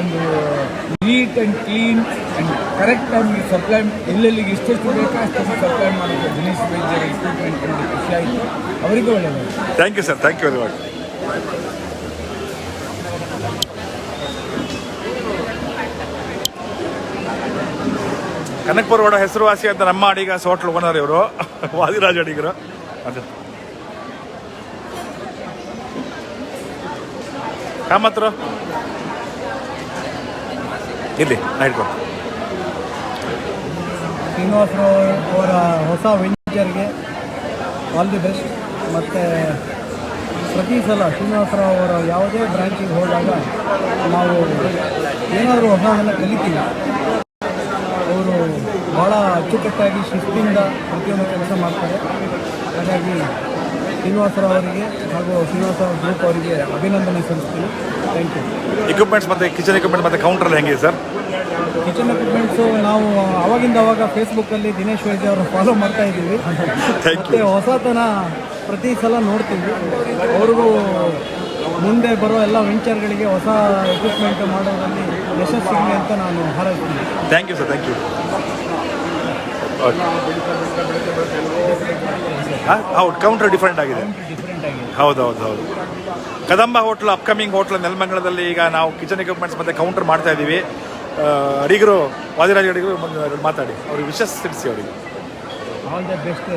ಒಂದು neat and clean and correct ಟೈಮಿಗೆ ಸಪ್ಲೈ, ಎಲ್ಲೆಲ್ಲಿಗೆ ಎಷ್ಟೆಷ್ಟು ಬೇಕೋ ಅಷ್ಟೆಷ್ಟು ಸಪ್ಲೈ ಮಾಡೋದು ದಿನೇಶ್ ವೈದ್ಯರ ಇಕ್ವಿಪ್ಮೆಂಟ್ ಅಂತ ಖುಷಿ ಆಯಿತು. ಅವರಿಗೂ ಒಳ್ಳೆಯದು. Thank you sir, thank you very much. Kanakapura road ಹೆಸರುವಾಸಿ ಅಂತ ನಮ್ಮ ಅಡಿಗ ಹೋಟ್ಲ್ ಓನರ್ ಇವರು, ವಾದಿರಾಜ್ ಅಡಿಗರು. ಅದು ಕಾಮತ್ರು ಇಲ್ಲಿ ಇಟ್ಕೊಂಡು. ಶ್ರೀನಿವಾಸರಾವ್ ಅವರ ಹೊಸ ವೆಂಚರ್ಗೆ ಆಲ್ ದಿ ಬೆಸ್ಟ್. ಮತ್ತು ಪ್ರತಿ ಸಲ ಶ್ರೀನಿವಾಸರಾವ್ ಅವರ ಯಾವುದೇ ಬ್ರಾಂಚಿಗೆ ಹೋದಾಗ ನಾವು ಏನಾದರೂ ಹೊಸದನ್ನು ಕಲಿತೀವಿ. ಅವರು ಭಾಳ ಅಚ್ಚುಕಟ್ಟಾಗಿ ಶಿಸ್ತಿಂದ ಪ್ರತಿಯೊಂದು ಕೆಲಸ ಮಾಡ್ತಾರೆ. ಹಾಗಾಗಿ ಶ್ರೀನಿವಾಸರಾವ್ ಅವರಿಗೆ ಹಾಗೂ ಶ್ರೀನಿವಾಸರಾವ್ ಗ್ರೂಪ್ ಅವರಿಗೆ ಅಭಿನಂದನೆ ಸಲ್ಲಿಸ್ತೀನಿ. Thank you. ಇಕ್ವಿಪ್ಮೆಂಟ್ಸ್ ಮತ್ತು ಕಿಚನ್ ಇಕ್ವಿಪ್ಮೆಂಟ್ ಮತ್ತು ಕೌಂಟ್ರಲ್ಲಿ ಹೆಂಗಿದೆ ಸರ್? ಕಿಚನ್ ಎಕ್ವಿಪ್ಮೆಂಟ್ಸು ನಾವು ಆವಾಗಿಂದ ಅವಾಗ ಫೇಸ್ಬುಕ್ಕಲ್ಲಿ ದಿನೇಶ್ ವೈದ್ಯ ಅವರು ಫಾಲೋ ಮಾಡ್ತಾ ಇದ್ದೀವಿ. ಮತ್ತು ಹೊಸತನ ಪ್ರತಿ ಸಲ ನೋಡ್ತೀವಿ. ಅವ್ರಿಗೂ ಮುಂದೆ ಬರೋ ಎಲ್ಲ ವೆಂಚರ್ಗಳಿಗೆ ಹೊಸ ಎಕ್ವಿಪ್ಮೆಂಟ್ ಮಾಡೋದ್ರಲ್ಲಿ ಯಶಸ್ಸಿರಲಿ ಅಂತ ನಾನು ಹಾರೈಸ್ತೀನಿ. Thank you sir, thank you. ಹೌದು, ಕೌಂಟರ್ ಡಿಫ್ರೆಂಟ್ ಆಗಿದೆ. ಹೌದು. ಕದಂಬ ಹೋಟ್ಲು ಅಪ್ಕಮಿಂಗ್ ಹೋಟ್ಲ್ ನೆಲಮಂಗಲದಲ್ಲಿ ಈಗ ನಾವು ಕಿಚನ್ ಎಕ್ವಿಪ್ಮೆಂಟ್ಸ್ ಮತ್ತು ಕೌಂಟರ್ ಮಾಡ್ತಾ ಇದ್ದೀವಿ. ಅಡಿಗರು, ವಾದಿರಾಜ್ ಅಡಿಗರು ಮಾತಾಡಿ, ಅವ್ರಿಗೆ ವಿಶಸ್ ತಿಳಿಸಿ. ಅವರಿಗೆ ಆಲ್ ದ ಬೆಸ್ಟ್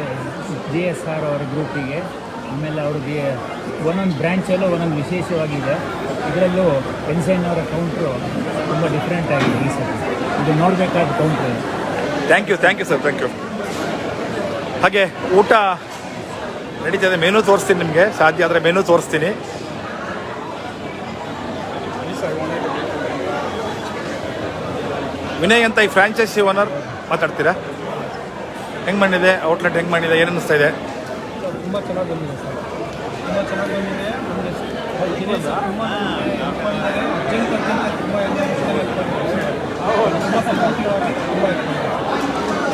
GSR ಅವರ ಗ್ರೂಪಿಗೆ. ಆಮೇಲೆ ಅವ್ರಿಗೆ ಒಂದೊಂದು ಬ್ರ್ಯಾಂಚಲ್ಲೂ ಒಂದೊಂದು ವಿಶೇಷವಾಗಿದೆ. ಇದರಲ್ಲೂ ಎನ್ಸೈನ್ ಅವರ ಕೌಂಟ್ರು ತುಂಬ ಡಿಫ್ರೆಂಟ್ ಆಗಿದೆ ಈ ಸಲ. ಇದು ನೋಡಬೇಕಾದ counter. Thank you sir, thank you. ಹಾಗೆ ಊಟ ನಡೀತದೆ. ಮೆನು ತೋರಿಸ್ತೀನಿ ನಿಮಗೆ, ಸಾಧ್ಯ ಆದರೆ ಮೆನು ತೋರಿಸ್ತೀನಿ. ವಿನಯ್ ಅಂತ ಈ ಫ್ರಾಂಚೈಸಿ ಓನರ್ ಮಾತಾಡ್ತೀರಾ? ಹೆಂಗೆ ಮಾಡಿದೆ ಔಟ್ಲೆಟ್, ಹೆಂಗೆ ಮಾಡಿದೆ, ಏನು ಅನ್ನಿಸ್ತಾ ಇದೆ? ತುಂಬ ಚೆನ್ನಾಗಿ ಬಂದಿದೆ ಸರ್, ತುಂಬ ಚೆನ್ನಾಗಿ ಬಂದಿದೆ.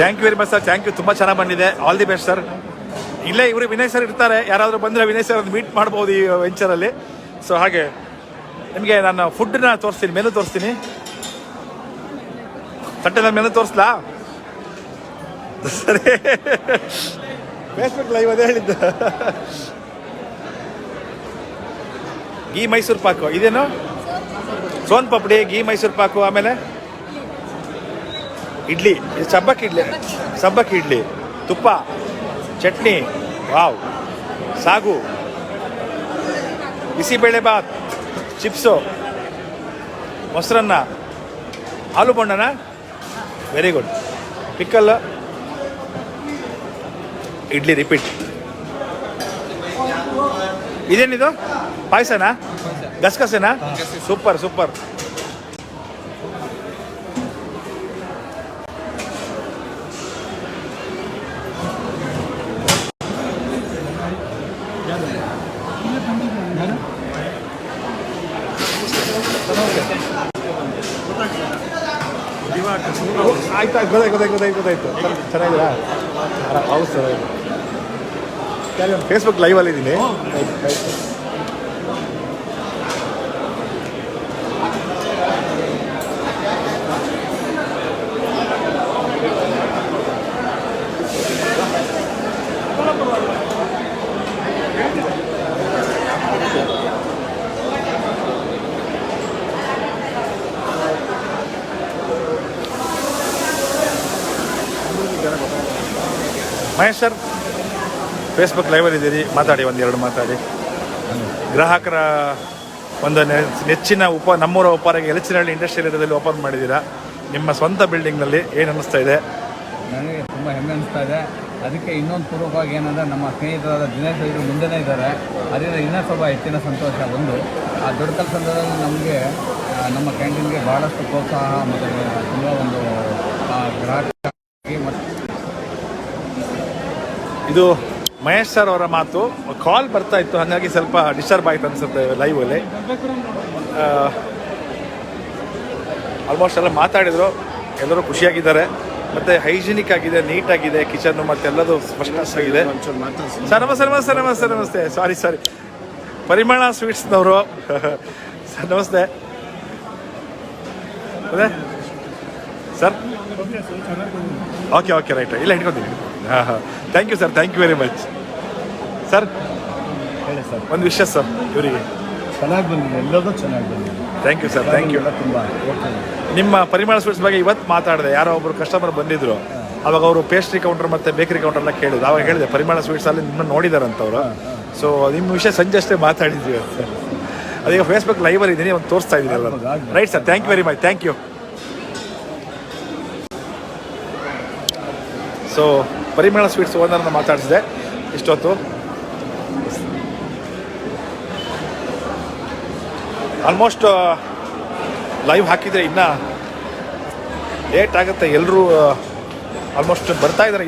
Thank you very much sir, thank you. ತುಂಬ ಚೆನ್ನಾಗಿ ಬಂದಿದೆ. All the best sir. ಇಲ್ಲೇ ಇವರು ವಿನಯ್ ಸರ್ ಇರ್ತಾರೆ, ಯಾರಾದರೂ ಬಂದರೆ ವಿನಯ್ ಸರ್ ಒಂದು ಮೀಟ್ ಮಾಡ್ಬೋದು ಈ ವೆಂಚರಲ್ಲಿ. ಸೊ ಹಾಗೆ ನಿಮಗೆ ನಾನು ಫುಡ್ನ ತೋರಿಸ್ತೀನಿ, ಮೆನು ತೋರಿಸ್ತೀನಿ. ತಟ್ಟೆನಲ್ಲಿ ಮೆನು ತೋರಿಸ್ಲಾ? ಸರಿ, ಫೇಸ್ಬುಕ್ ಲೈವ್ ಅದೇ ಹೇಳಿದ್ದ. ಈ ಮೈಸೂರು ಪಾಕು ಇದೇನು? ಸೋನ್ ಪಾಪಡಿ, ಗೀ ಮೈಸೂರು ಪಾಕು, ಆಮೇಲೆ ಇಡ್ಲಿ, ಸಬ್ಬಕ್ಕಿ ಇಡ್ಲಿ, ತುಪ್ಪ, ಚಟ್ನಿ, ವಾವ್, ಸಾಗು, ಬಿಸಿಬೇಳೆ ಬಾತ್, ಚಿಪ್ಸು, ಮೊಸರನ್ನ, ಆಲೂ ಬೋಂಡನ, very good, pickle, idli repeat. ಇದೇನಿದು ಪಾಯಸನಾ, ಗಸಗಸೆನಾ? Super super. ಆಯ್ತು ಗೊತ್ತಾಯ್ತು. ಚೆನ್ನಾಗಿದ್ದೀರಾ? ಹೌದು ಸರ್, ಫೇಸ್ಬುಕ್ ಲೈವಲ್ಲಿ ಇದ್ದೀನಿ. ಮಹೇಶ್ ಸರ್, ಫೇಸ್ಬುಕ್ ಲೈವಲ್ಲಿ ಇದ್ದೀರಿ, ಮಾತಾಡಿ, ಒಂದೆರಡು ಮಾತಾಡಿ. ಗ್ರಾಹಕರ ಒಂದು ನೆಚ್ಚಿನ ನಮ್ಮೂರ ಉಪಾರಿಗೆ ಎಲಚಿನಹಳ್ಳಿ ಇಂಡಸ್ಟ್ರಿಯಲ್ ಏರಿಯಾದಲ್ಲಿ ಓಪನ್ ಮಾಡಿದ್ದೀರಾ, ನಿಮ್ಮ ಸ್ವಂತ ಬಿಲ್ಡಿಂಗ್ನಲ್ಲಿ. ಏನು ಅನ್ನಿಸ್ತಾ ಇದೆ? ನನಗೆ ತುಂಬ ಹೆಮ್ಮೆ ಅನಿಸ್ತಾ ಇದೆ. ಅದಕ್ಕೆ ಇನ್ನೊಂದು ಪೂರ್ವಕವಾಗಿ ಏನಂದರೆ ನಮ್ಮ ಸ್ನೇಹಿತರಾದ ದಿನೇಶ್ ಅವರು ಮುಂದೆನೇ ಇದ್ದಾರೆ. ಅದರಿಂದ ಇನ್ನೂ ಸ್ವಲ್ಪ ಹೆಚ್ಚಿನ ಸಂತೋಷ. ಒಂದು ಆ ದೊಡ್ಡ ಕೆಲಸದಲ್ಲಿ ನಮಗೆ ನಮ್ಮ ಕ್ಯಾಂಟೀನ್ಗೆ ಭಾಳಷ್ಟು ಪ್ರೋತ್ಸಾಹ ಮತ್ತು ತುಂಬ ಒಂದು ಗ್ರಾಹಕರಿಗೆ ಮತ್ತು ಇದು ಮಹೇಶ್ ಸರ್ ಅವರ ಮಾತು. ಕಾಲ್ ಬರ್ತಾ ಇತ್ತು, ಹಾಗಾಗಿ ಸ್ವಲ್ಪ ಡಿಸ್ಟರ್ಬ್ ಆಯ್ತು ಅನಿಸುತ್ತೆ ಲೈವಲ್ಲಿ. ಆಲ್ಮೋಸ್ಟ್ ಎಲ್ಲ ಮಾತಾಡಿದರು, ಎಲ್ಲರೂ ಖುಷಿಯಾಗಿದ್ದಾರೆ. ಮತ್ತು ಹೈಜಿನಿಕ್ ಆಗಿದೆ, ನೀಟಾಗಿದೆ ಕಿಚನ್ನು, ಮತ್ತು ಎಲ್ಲದು ಸ್ಪಷ್ಟವಾಗಿದೆ. ಸರ್ ನಮಸ್ತೆ. ಸಾರಿ ಪರಿಮಳ ಸ್ವೀಟ್ಸ್ನವರು ಸರ್, ನಮಸ್ತೆ. ಅದೇ ಸರ್, ಓಕೆ ರೈಟ್, ಇಲ್ಲ ಹಿಡ್ಕೊತೀನಿ. ಹಾಂ, thank you sir, thank you very much sir. ಹೇಳಿ ಸರ್. ಒಂದು ವಿಷಯ ಸರ್, ಇವರಿಗೆ ಚೆನ್ನಾಗಿ ಬಂದಿದೆ, ಎಲ್ಲದೂ ಚೆನ್ನಾಗಿ ಬಂದಿದೆ. Thank you sir, thank you. ತುಂಬ ನಿಮ್ಮ ಪರಿಮಳ ಸ್ವೀಟ್ಸ್ ಬಗ್ಗೆ ಇವತ್ತು ಮಾತಾಡಿದೆ. ಯಾರೋ ಒಬ್ಬರು ಕಸ್ಟಮರ್ ಬಂದಿದ್ರು, ಅವಾಗ ಅವರು ಪೇಸ್ಟ್ರಿ ಕೌಂಟರ್ ಮತ್ತು ಬೇಕರಿ ಕೌಂಟರ್ನ ಕೇಳಿದ್ರು. ಅವಾಗ ಹೇಳಿದೆ ಪರಿಮಳ ಸ್ವೀಟ್ಸಲ್ಲಿ ನಿಮ್ಮನ್ನು ನೋಡಿದಾರಂತವ್ರು. ಸೊ ನಿಮ್ಮ ವಿಷಯ ಸಂಜೆ ಅಷ್ಟೇ ಮಾತಾಡಿದ್ವಿ ಸರ್. ಅದೀಗ ಫೇಸ್ಬುಕ್ ಲೈವಲ್ಲಿ ಇದ್ದೀನಿ, ಒಂದು ತೋರಿಸ್ತಾ ಇದ್ದೀನಿ ಎಲ್ಲ. Right sir, thank you very much, thank you. So Parimala sweets ಓನರ್ನ ಮಾತಾಡಿಸಿದೆ ಇಷ್ಟೊತ್ತು. ಆಲ್ಮೋಸ್ಟ್ ಲೈವ್ ಹಾಕಿದರೆ ಇನ್ನೂ ಲೇಟ್ ಆಗುತ್ತೆ. ಎಲ್ಲರೂ ಆಲ್ಮೋಸ್ಟ್ ಬರ್ತಾ ಇದ್ದಾರೆ,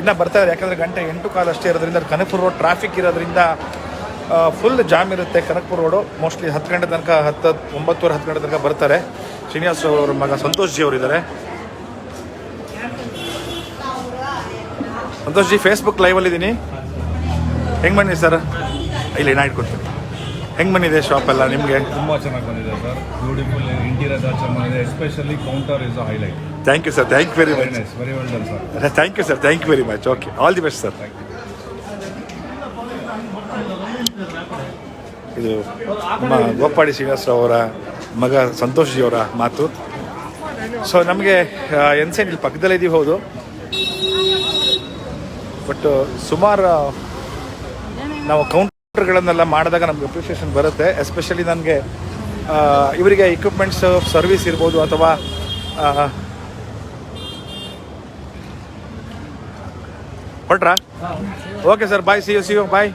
ಯಾಕಂದರೆ ಗಂಟೆ 8:15 ಅಷ್ಟೇ ಇರೋದ್ರಿಂದ, ಕನಕಪುರ ರೋಡ್ ಟ್ರಾಫಿಕ್ ಇರೋದ್ರಿಂದ ಫುಲ್ ಜಾಮ್ ಇರುತ್ತೆ ಕನಕಪುರ ರೋಡು. ಮೋಸ್ಟ್ಲಿ 10 ಗಂಟೆ ತನಕ, 9:30 10 ಗಂಟೆ ತನಕ ಬರ್ತಾರೆ. ಶ್ರೀನಿವಾಸ್ ಅವ್ರ ಮಗ ಸಂತೋಷ್ ಜಿ ಅವರಿದ್ದಾರೆ. ಸಂತೋಷ್ ಜಿ, ಫೇಸ್ಬುಕ್ ಲೈವಲ್ಲಿದ್ದೀನಿ. ಹೆಂಗೆ ಬನ್ನಿ ಸರ್? ಇಲ್ಲ, ನಾ ಇಟ್ಕೊಡ್ತೀನಿ. ಹೆಂಗೆ ಬಂದಿದೆ ಶಾಪ್ ಎಲ್ಲ ನಿಮಗೆ? ತುಂಬ ಚೆನ್ನಾಗಿ ಬಂದಿದೆ ಸರ್. ಬ್ಯೂಟಿಫುಲ್ ಇಂಟೀರಿಯರ್ ಚೆನ್ನಾಗಿದೆ. Especially counter is a highlight. Thank you sir, thank you very much. Very well done sir. Thank you sir, thank you very much. Okay, all the best sir. ಇದು ನಮ್ಮ ಗೋಪಾಡಿ ಶ್ರೀನಿವಾಸರಾವ್ ಅವರ ಮಗ Santosh G ಅವರ ಮಾತು. So ನಮಗೆ ಎನ್ಸೈನ್ ಇಲ್ಲಿ ಪಕ್ಕದಲ್ಲೇ ಇದ್ದೀವಿ, ಹೌದು. ಬಟ್ ಸುಮಾರು ನಾವು ಕೌಂಟರ್ಗಳನ್ನೆಲ್ಲ ಮಾಡಿದಾಗ ನಮ್ಗೆ ಅಪ್ರಿಷಿಯೇಷನ್ ಬರುತ್ತೆ. ಎಸ್ಪೆಷಲಿ ನನಗೆ ಇವರಿಗೆ ಇಕ್ವಿಪ್ಮೆಂಟ್ಸ್ ಸರ್ವಿಸ್ ಇರ್ಬೋದು, ಅಥವಾ ಹೊರಟ್ರಾ? Okay sir, bye, see you bye.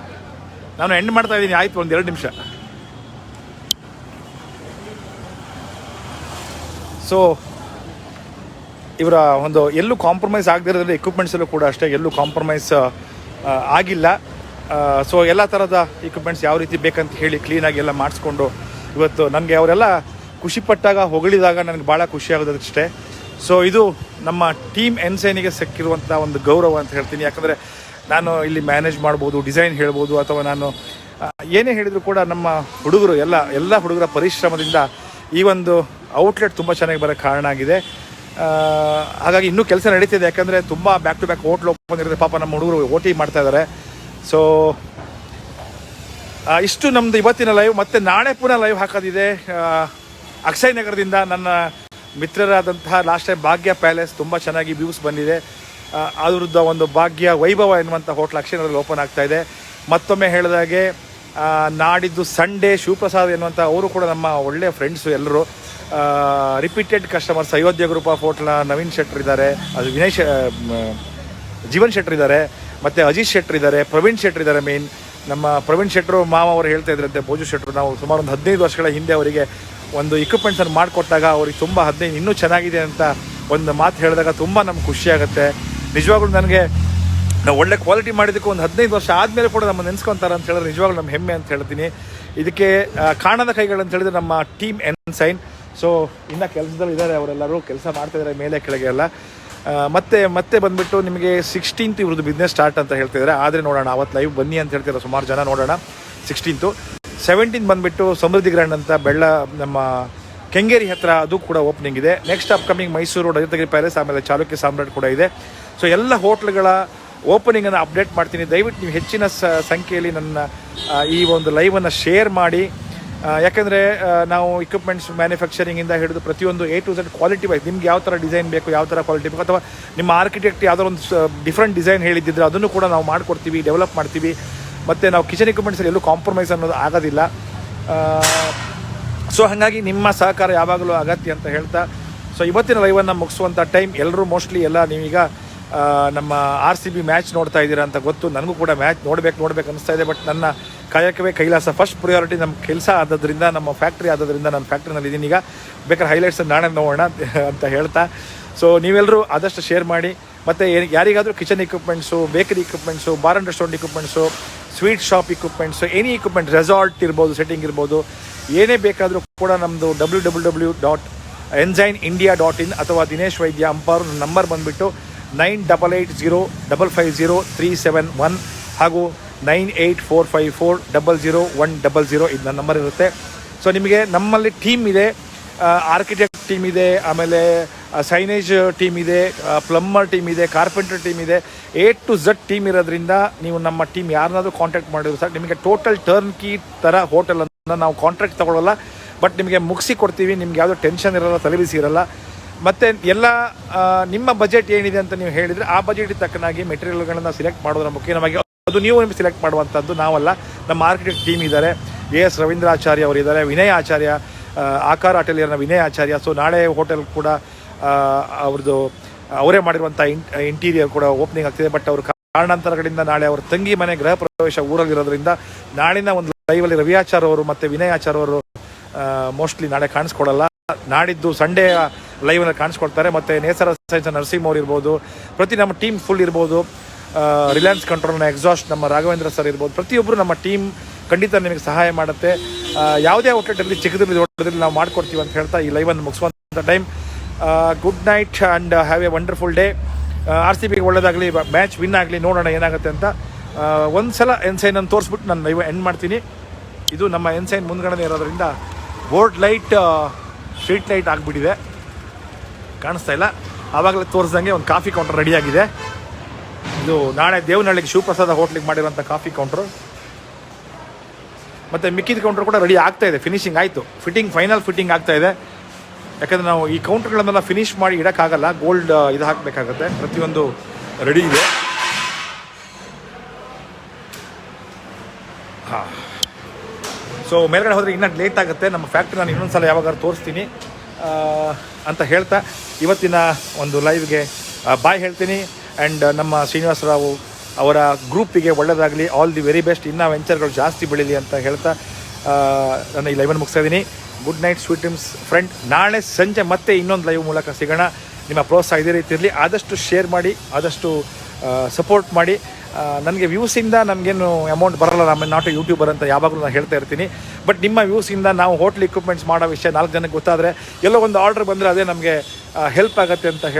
ನಾನು ಎಂಡ್ ಮಾಡ್ತಾ ಇದ್ದೀನಿ, ಆಯಿತು, ಒಂದು 2 ನಿಮಿಷ. ಸೊ ಇವರ ಒಂದು ಎಲ್ಲೂ ಕಾಂಪ್ರಮೈಸ್ ಆಗದಿರೋದ್ರಿಂದ ಎಕ್ವಿಪ್ಮೆಂಟ್ಸಲ್ಲೂ ಕೂಡ ಅಷ್ಟೇ ಎಲ್ಲೂ ಕಾಂಪ್ರಮೈಸ್ ಆಗಿಲ್ಲ. ಸೊ ಎಲ್ಲ ಥರದ ಇಕ್ವಿಪ್ಮೆಂಟ್ಸ್ ಯಾವ ರೀತಿ ಬೇಕಂತ ಹೇಳಿ ಕ್ಲೀನಾಗಿ ಎಲ್ಲ ಮಾಡಿಸ್ಕೊಂಡು ಇವತ್ತು ನನಗೆ ಅವರೆಲ್ಲ ಖುಷಿಪಟ್ಟಾಗ, ಹೊಗಳಿದಾಗ ನನಗೆ ಭಾಳ ಖುಷಿಯಾಗೋದಷ್ಟೇ. ಸೊ ಇದು ನಮ್ಮ ಟೀಮ್ ಎನ್ಸೈನಿಗೆ ಸಿಕ್ಕಿರುವಂಥ ಒಂದು ಗೌರವ ಅಂತ ಹೇಳ್ತೀನಿ. ಯಾಕಂದರೆ ನಾನು ಇಲ್ಲಿ ಮ್ಯಾನೇಜ್ ಮಾಡ್ಬೋದು, ಡಿಸೈನ್ ಹೇಳ್ಬೋದು, ಅಥವಾ ನಾನು ಏನೇ ಹೇಳಿದರೂ ಕೂಡ ನಮ್ಮ ಹುಡುಗರು ಎಲ್ಲ ಹುಡುಗರ ಪರಿಶ್ರಮದಿಂದ ಈ ಒಂದು ಔಟ್ಲೆಟ್ ತುಂಬ ಚೆನ್ನಾಗಿ ಬರೋಕ್ಕೆ ಕಾರಣ ಆಗಿದೆ. ಹಾಗಾಗಿ ಇನ್ನೂ ಕೆಲಸ ನಡೀತಿದೆ. ಯಾಕಂದರೆ ತುಂಬ back to back hotel open ಇರುತ್ತೆ. ಪಾಪ ನಮ್ಮ ಹುಡುಗರು OT ಮಾಡ್ತಾ ಇದ್ದಾರೆ. ಸೊ ಇಷ್ಟು ನಮ್ಮದು ಇವತ್ತಿನ ಲೈವ್. ಮತ್ತು ನಾಳೆ ಪುನಃ ಲೈವ್ ಹಾಕೋದಿದೆ. ಅಕ್ಷಯ್ ನಗರದಿಂದ ನನ್ನ ಮಿತ್ರರಾದಂತಹ ಲಾಸ್ಟ್ ಟೈಮ್ ಭಾಗ್ಯ ಪ್ಯಾಲೇಸ್ ತುಂಬ ಚೆನ್ನಾಗಿ ವ್ಯೂಸ್ ಬಂದಿದೆ. ಅದರದ್ದು ಒಂದು ಭಾಗ್ಯ ವೈಭವ ಎನ್ನುವಂಥ ಹೋಟ್ಲ್ ಅಕ್ಷಯ್ ನಗರದಲ್ಲಿ ಓಪನ್ ಆಗ್ತಾ ಇದೆ. ಮತ್ತೊಮ್ಮೆ ಹೇಳಿದಾಗೆ ನಾಡಿದ್ದು ಸಂಡೇ ಶಿವಪ್ರಸಾದ್ ಎನ್ನುವಂಥ ಅವರು ಕೂಡ ನಮ್ಮ ಒಳ್ಳೆಯ ಫ್ರೆಂಡ್ಸು ಎಲ್ಲರೂ, repeated customers. Ayodhya group of ಹೋಟ್ಲ ನವೀನ್ ಶೆಟ್ರ್ ಇದ್ದಾರೆ, ಅದು ಜೀವನ್ ಶೆಟ್ರ್ ಇದ್ದಾರೆ, ಮತ್ತು ಅಜಿತ್ ಶೆಟ್ರ್ ಇದ್ದಾರೆ, ಪ್ರವೀಣ್ ಶೆಟ್ರ್ ಇದ್ದಾರೆ. ಮೇನ್ ನಮ್ಮ ಪ್ರವೀಣ್ ಶೆಟ್ರು ಮಾವ ಅವರು ಹೇಳ್ತಾ ಇದ್ರಂತೆ, ಭೋಜು ಶೆಟ್ರು, ನಾವು ಸುಮಾರು ಒಂದು 15 ವರ್ಷಗಳ ಹಿಂದೆ ಅವರಿಗೆ ಒಂದು ಇಕ್ವಿಪ್ಮೆಂಟ್ಸನ್ನು ಮಾಡಿಕೊಟ್ಟಾಗ ಅವ್ರಿಗೆ ತುಂಬ 15 ಇನ್ನೂ ಚೆನ್ನಾಗಿದೆ ಅಂತ ಒಂದು ಮಾತು ಹೇಳಿದಾಗ ತುಂಬ ನಮ್ಗೆ ಖುಷಿಯಾಗುತ್ತೆ. ನಿಜವಾಗ್ಲೂ ನನಗೆ ನಾವು ಒಳ್ಳೆ ಕ್ವಾಲಿಟಿ ಮಾಡಿದ್ದಕ್ಕೆ ಒಂದು 15 ವರ್ಷ ಆದಮೇಲೆ ಕೂಡ ನಮ್ಮ ನೆನೆಸ್ಕೊತಾರೆ ಅಂತ ಹೇಳಿದ್ರೆ ನಿಜವಾಗ್ಲೂ ನಮ್ಮ ಹೆಮ್ಮೆ ಅಂತ ಹೇಳ್ತೀನಿ. ಇದಕ್ಕೆ ಕಾಣದ ಕೈಗಳು ಅಂತ ಹೇಳಿದ್ರೆ ನಮ್ಮ ಟೀಮ್ ಎನ್ಸೈನ್. ಸೊ ಇನ್ನು ಕೆಲಸದಲ್ಲಿ ಇದ್ದಾರೆ, ಅವರೆಲ್ಲರೂ ಕೆಲಸ ಮಾಡ್ತಾಯಿದ್ದಾರೆ ಮೇಲೆ ಕೆಳಗೆ ಎಲ್ಲ. ಮತ್ತೆ ಬಂದುಬಿಟ್ಟು ನಿಮಗೆ 16th ಇವ್ರದ್ದು ಬಿಸ್ನೆಸ್ ಸ್ಟಾರ್ಟ್ ಅಂತ ಹೇಳ್ತಿದ್ದಾರೆ. ಆದರೆ ನೋಡೋಣ, ಅವತ್ತು ಲೈವ್ ಬನ್ನಿ ಅಂತ ಹೇಳ್ತಿದ್ದಾರೆ ಸುಮಾರು ಜನ, ನೋಡೋಣ 16th. 17th ಬಂದುಬಿಟ್ಟು ಸಮೃದ್ಧಿ ಗ್ರ್ಯಾಂಡ್ ಅಂತ ನಮ್ಮ ಕೆಂಗೇರಿ ಹತ್ರ, ಅದು ಕೂಡ ಓಪನಿಂಗ್ ಇದೆ. ನೆಕ್ಸ್ಟ್ ಅಪ್ಕಮಿಂಗ್ ಮೈಸೂರು ಅಜಿತಗಿರಿ ಪ್ಯಾಲೇಸ್, ಆಮೇಲೆ ಚಾಲುಕ್ಯ ಸಾಮ್ರಾಟ್ ಕೂಡ ಇದೆ. ಸೊ ಎಲ್ಲ ಹೋಟ್ಲ್ಗಳ ಓಪನಿಂಗನ್ನು ಅಪ್ಡೇಟ್ ಮಾಡ್ತೀನಿ. ದಯವಿಟ್ಟು ನೀವು ಹೆಚ್ಚಿನ ಸಂಖ್ಯೆಯಲ್ಲಿ ನನ್ನ ಈ ಒಂದು ಲೈವನ್ನು ಶೇರ್ ಮಾಡಿ. ಯಾಕೆಂದರೆ ನಾವು ಇಕ್ವಿಪ್ಮೆಂಟ್ಸ್ ಮ್ಯಾನುಫ್ಯಾಕ್ಚರಿಂಗಿಂದ ಹಿಡಿದು ಪ್ರತಿಯೊಂದು A to Z quality wise ನಿಮ್ಗೆ ಯಾವ ಥರ ಡಿಸೈನ್ ಬೇಕು, ಯಾವ ಥರ ಕ್ವಾಲಿಟಿ ಬೇಕು, ಅಥವಾ ನಿಮ್ಮ ಆರ್ಕಿಟೆಕ್ಟ್ ಯಾವುದೋ ಒಂದು ಡಿಫ್ರೆಂಟ್ ಡಿಸೈನ್ ಹೇಳಿದ್ದಿದ್ರೆ ಅದನ್ನು ಕೂಡ ನಾವು ಮಾಡಿಕೊಡ್ತೀವಿ, ಡೆವಲಪ್ ಮಾಡ್ತೀವಿ. ಮತ್ತು ನಾವು ಕಿಚನ್ ಇಕ್ವಿಪ್ಮೆಂಟ್ಸಲ್ಲಿ ಎಲ್ಲೂ ಕಾಂಪ್ರಮೈಸ್ ಅನ್ನೋದು ಆಗೋದಿಲ್ಲ. ಸೊ ಹಾಗಾಗಿ ನಿಮ್ಮ ಸಹಕಾರ ಯಾವಾಗಲೂ ಅಗತ್ಯ ಅಂತ ಹೇಳ್ತಾ, ಸೊ ಇವತ್ತಿನ ಲೈವನ್ನು ಮುಗಿಸುವಂಥ ಟೈಮ್. ಎಲ್ಲರೂ ಮೋಸ್ಟ್ಲಿ ಎಲ್ಲ ನೀವೀಗ ನಮ್ಮ RCB ಮ್ಯಾಚ್ ನೋಡ್ತಾ ಇದ್ದೀರಾ ಅಂತ ಗೊತ್ತು. ನನಗೂ ಕೂಡ ಮ್ಯಾಚ್ ನೋಡಬೇಕು ಅನ್ನಿಸ್ತಾ ಇದೆ. ಬಟ್ ನನ್ನ ಕಾಯಕವೇ ಕೈಲಾಸ, ಫಸ್ಟ್ ಪ್ರಿಯಾರಿಟಿ ನಮ್ಮ ಕೆಲಸ ಆದದ್ರಿಂದ, ನಮ್ಮ ಫ್ಯಾಕ್ಟ್ರಿ ಆದದ್ರಿಂದ ನಾನು ಫ್ಯಾಕ್ಟ್ರಿನಲ್ಲಿ ಇದ್ದೀನಿ. ಈಗ ಬೇಕಾದ್ರೆ ಹೈಲೈಟ್ಸ್ ನಾಳೆ ನೋಡೋಣ ಅಂತ ಹೇಳ್ತಾ, ಸೊ ನೀವೆಲ್ಲರೂ ಆದಷ್ಟು ಶೇರ್ ಮಾಡಿ. ಮತ್ತು ಯಾರಿಗಾದರೂ kitchen equipments, bakery equipments, bar and restaurant equipments, sweet shop equipments, any equipment, resort ಇರ್ಬೋದು, ಸೆಟ್ಟಿಂಗ್ ಇರ್ಬೋದು, ಏನೇ ಬೇಕಾದರೂ ಕೂಡ ನಮ್ಮದು www.ensignindia.in ಅಥವಾ ದಿನೇಶ್ ವೈದ್ಯ ಅಂಪಾರು ನಂಬರ್ ಬಂದುಬಿಟ್ಟು 9880550371 ಹಾಗೂ 9845400100 ಇದು ನನ್ನ ನಂಬರ್ ಇರುತ್ತೆ. ಸೊ ನಿಮಗೆ ನಮ್ಮಲ್ಲಿ ಟೀಮ್ ಇದೆ, ಆರ್ಕಿಟೆಕ್ಟ್ ಟೀಮ್ ಇದೆ, ಆಮೇಲೆ ಸೈನೇಜ್ ಟೀಮ್ ಇದೆ, ಪ್ಲಂಬರ್ ಟೀಮ್ ಇದೆ, ಕಾರ್ಪೆಂಟರ್ ಟೀಮ್ ಇದೆ, A to Z ಟೀಮ್ ಇರೋದ್ರಿಂದ ನೀವು ನಮ್ಮ ಟೀಮ್ ಯಾರನ್ನಾದರೂ ಕಾಂಟ್ಯಾಕ್ಟ್ ಮಾಡಿದ್ರು ಸರ್, ನಿಮಗೆ ಟೋಟಲ್ ಟರ್ನ್ ಕೀ ಥರ ಹೋಟೆಲನ್ನು ನಾವು ಕಾಂಟ್ರಾಕ್ಟ್ ತೊಗೊಳ್ಳೋಲ್ಲ, ಬಟ್ ನಿಮಗೆ ಮುಗಿಸಿ ಕೊಡ್ತೀವಿ. ನಿಮ್ಗೆ ಯಾವುದೋ ಟೆನ್ಷನ್ ಇರೋಲ್ಲ, ತಲೆಬಿಸಿ ಇರೋಲ್ಲ. ಮತ್ತು ಎಲ್ಲ ನಿಮ್ಮ ಬಜೆಟ್ ಏನಿದೆ ಅಂತ ನೀವು ಹೇಳಿದರೆ ಆ ಬಜೆಟಿಗೆ ತಕ್ಕನಾಗಿ ಮೆಟೀರಿಯಲ್ಗಳನ್ನು ಸಿಲೆಕ್ಟ್ ಮಾಡೋದ್ರ ಮುಖ್ಯವಾಗಿ ಅದು ನೀವು ನಿಮಗೆ ಸಿಲೆಕ್ಟ್ ಮಾಡುವಂಥದ್ದು, ನಾವಲ್ಲ. ನಮ್ಮ ಆರ್ಕಿಟೆಕ್ಟ್ ಟೀಮ್ ಇದ್ದಾರೆ, AS ರವೀಂದ್ರಾಚಾರ್ಯ ಅವರಿದ್ದಾರೆ, ವಿನಯ್ ಆಚಾರ್ಯ, ಆಕಾರ ಅಟೆಲಿಯರ್ನ ವಿನಯ್ ಆಚಾರ್ಯ. ಸೊ ನಾಳೆ ಹೋಟೆಲ್ ಕೂಡ ಅವ್ರದ್ದು ಅವರೇ ಮಾಡಿರುವಂಥ ಇಂಟೀರಿಯರ್ ಕೂಡ ಓಪನಿಂಗ್ ಆಗ್ತಿದೆ. ಬಟ್ ಅವರು ಕಾರಣಾಂತರಗಳಿಂದ ನಾಳೆ ಅವ್ರ ತಂಗಿ ಮನೆ ಗೃಹ ಪ್ರವೇಶ ಊರಲ್ಲಿರೋದ್ರಿಂದ ನಾಳಿನ ಒಂದು ಲೈವಲ್ಲಿ ರವಿ ಆಚಾರ್ ಅವರು ಮತ್ತು ವಿನಯ್ ಆಚಾರ್ ಅವರು ಮೋಸ್ಟ್ಲಿ ನಾಳೆ ಕಾಣಿಸ್ಕೊಡಲ್ಲ. ನಾಡಿದ್ದು ಸಂಡೇ ಲೈವಲ್ಲಿ ಕಾಣಿಸ್ಕೊಳ್ತಾರೆ. ಮತ್ತು ನೇಸರ ಸೈನ್ಸ್ ನರಸಿಂಹ ಅವ್ರು ಇರ್ಬೋದು, ನಮ್ಮ ಟೀಮ್ ಫುಲ್ ಇರ್ಬೋದು, ರಿಲಯನ್ಸ್ ಕಂಟ್ರೋಲ್ನ ಎಕ್ಸಾಸ್ಟ್ ನಮ್ಮ ರಾಘವೇಂದ್ರ ಸರ್ ಇರ್ಬೋದು, ಪ್ರತಿಯೊಬ್ಬರು ನಮ್ಮ ಟೀಮ್ ಖಂಡಿತ ನಿಮಗೆ ಸಹಾಯ ಮಾಡುತ್ತೆ. ಯಾವುದೇ ಔಟ್ಲೆಟಲ್ಲಿ ಚಿಕ್ಕದ್ರಲ್ಲಿ ದೊಡ್ಡದ್ರಲ್ಲಿ ನಾವು ಮಾಡ್ಕೊಡ್ತೀವಿ ಅಂತ ಹೇಳ್ತಾ ಈ ಲೈವನ್ನು ಮುಗಿಸುವಂಥ time. Good night and have a wonderful day. RCBಗೆ ಒಳ್ಳೆಯದಾಗಲಿ, ಮ್ಯಾಚ್ ವಿನ್ ಆಗಲಿ, ನೋಡೋಣ ಏನಾಗುತ್ತೆ ಅಂತ. ಒಂದು ಸಲ ಎನ್ಸೈನನ್ನು ತೋರಿಸ್ಬಿಟ್ಟು ನಾನು ಲೈವ್ ಎಂಡ್ ಮಾಡ್ತೀನಿ. ಇದು ನಮ್ಮ ಎನ್ಸೈನ್ ಮುಂದ್ಗಡೆ ಇರೋದ್ರಿಂದ ಬೋರ್ಡ್ ಲೈಟ್ ಸ್ಟ್ರೀಟ್ ಲೈಟ್ ಆಗಿಬಿಟ್ಟಿದೆ, ಕಾಣಿಸ್ತಾ ಇಲ್ಲ. ಆವಾಗಲೇ ತೋರಿಸ್ದಂಗೆ ಒಂದು ಕಾಫಿ ಕೌಂಟರ್ ರೆಡಿಯಾಗಿದೆ. ಇದು ನಾಳೆ ದೇವನಹಳ್ಳಿಗೆ ಶಿವಪ್ರಸಾದ ಹೋಟ್ಲಿಗೆ ಮಾಡಿರೋಂಥ ಕಾಫಿ ಕೌಂಟ್ರು. ಮತ್ತು ಮಿಕ್ಕಿದ ಕೌಂಟ್ರ್ ಕೂಡ ರೆಡಿ ಆಗ್ತಾಯಿದೆ, ಫಿನಿಶಿಂಗ್ ಆಯಿತು, ಫೈನಲ್ ಫಿಟ್ಟಿಂಗ್ ಆಗ್ತಾಯಿದೆ. ಯಾಕಂದರೆ ನಾವು ಈ ಕೌಂಟ್ರ್ಗಳನ್ನೆಲ್ಲ ಫಿನಿಶ್ ಮಾಡಿ ಇಡೋಕ್ಕಾಗಲ್ಲ, ಗೋಲ್ಡ್ ಇದು ಹಾಕಬೇಕಾಗತ್ತೆ. ಪ್ರತಿಯೊಂದು ರೆಡಿ ಇದೆ. ಹಾಂ, ಸೊ ಮೇಲ್ಗಡೆ ಹೋದರೆ ಇನ್ನೂ ಲೇಟ್ ಆಗುತ್ತೆ. ನಮ್ಮ ಫ್ಯಾಕ್ಟ್ರಿ ನಾನು ಇನ್ನೊಂದು ಸಲ ಯಾವಾಗಾದ್ರು ತೋರಿಸ್ತೀನಿ ಅಂತ ಹೇಳ್ತಾ ಇವತ್ತಿನ ಒಂದು ಲೈವ್ಗೆ ಬಾಯ್ ಹೇಳ್ತೀನಿ. ಆ್ಯಂಡ್ ನಮ್ಮ ಶ್ರೀನಿವಾಸರಾವು ಅವರ ಗ್ರೂಪಿಗೆ ಒಳ್ಳೆಯದಾಗಲಿ, ಆಲ್ ದಿ ವೆರಿ ಬೆಸ್ಟ್, ಇನ್ನೂ ವೆಂಚರ್ಗಳು ಜಾಸ್ತಿ ಬೆಳೀಲಿ ಅಂತ ಹೇಳ್ತಾ ನಾನು ಈ ಲೈವನ್ನು ಮುಗಿಸ್ತಾ ಇದ್ದೀನಿ. Good night sweet dreams friend. ನಾಳೆ ಸಂಜೆ ಮತ್ತೆ ಇನ್ನೊಂದು ಲೈವ್ ಮೂಲಕ ಸಿಗೋಣ. ನಿಮ್ಮ ಪ್ರೋತ್ಸಾಹ ಇದೇ ರೀತಿ ಇರಲಿ. ಆದಷ್ಟು ಶೇರ್ ಮಾಡಿ, ಆದಷ್ಟು ಸಪೋರ್ಟ್ ಮಾಡಿ. ನನಗೆ ವ್ಯೂಸಿಂದ ನನಗೇನು ಅಮೌಂಟ್ ಬರಲ್ಲ, ನಮ್ಮ ನಾಟ್ ಯೂಟ್ಯೂಬರ್ ಅಂತ ಯಾವಾಗಲೂ ನಾನು ಹೇಳ್ತಾ ಇರ್ತೀನಿ. ಬಟ್ ನಿಮ್ಮ ವ್ಯೂಸಿಂದ ನಾವು ಹೋಟ್ಲ್ ಇಕ್ವಿಪ್ಮೆಂಟ್ಸ್ ಮಾಡೋ ವಿಷಯ 4 ಜನಕ್ಕೆ ಗೊತ್ತಾದರೆ, ಎಲ್ಲೋ ಒಂದು ಆರ್ಡ್ರ್ ಬಂದರೆ ಅದೇ ನಮಗೆ ಹೆಲ್ಪ್ ಆಗುತ್ತೆ ಅಂತ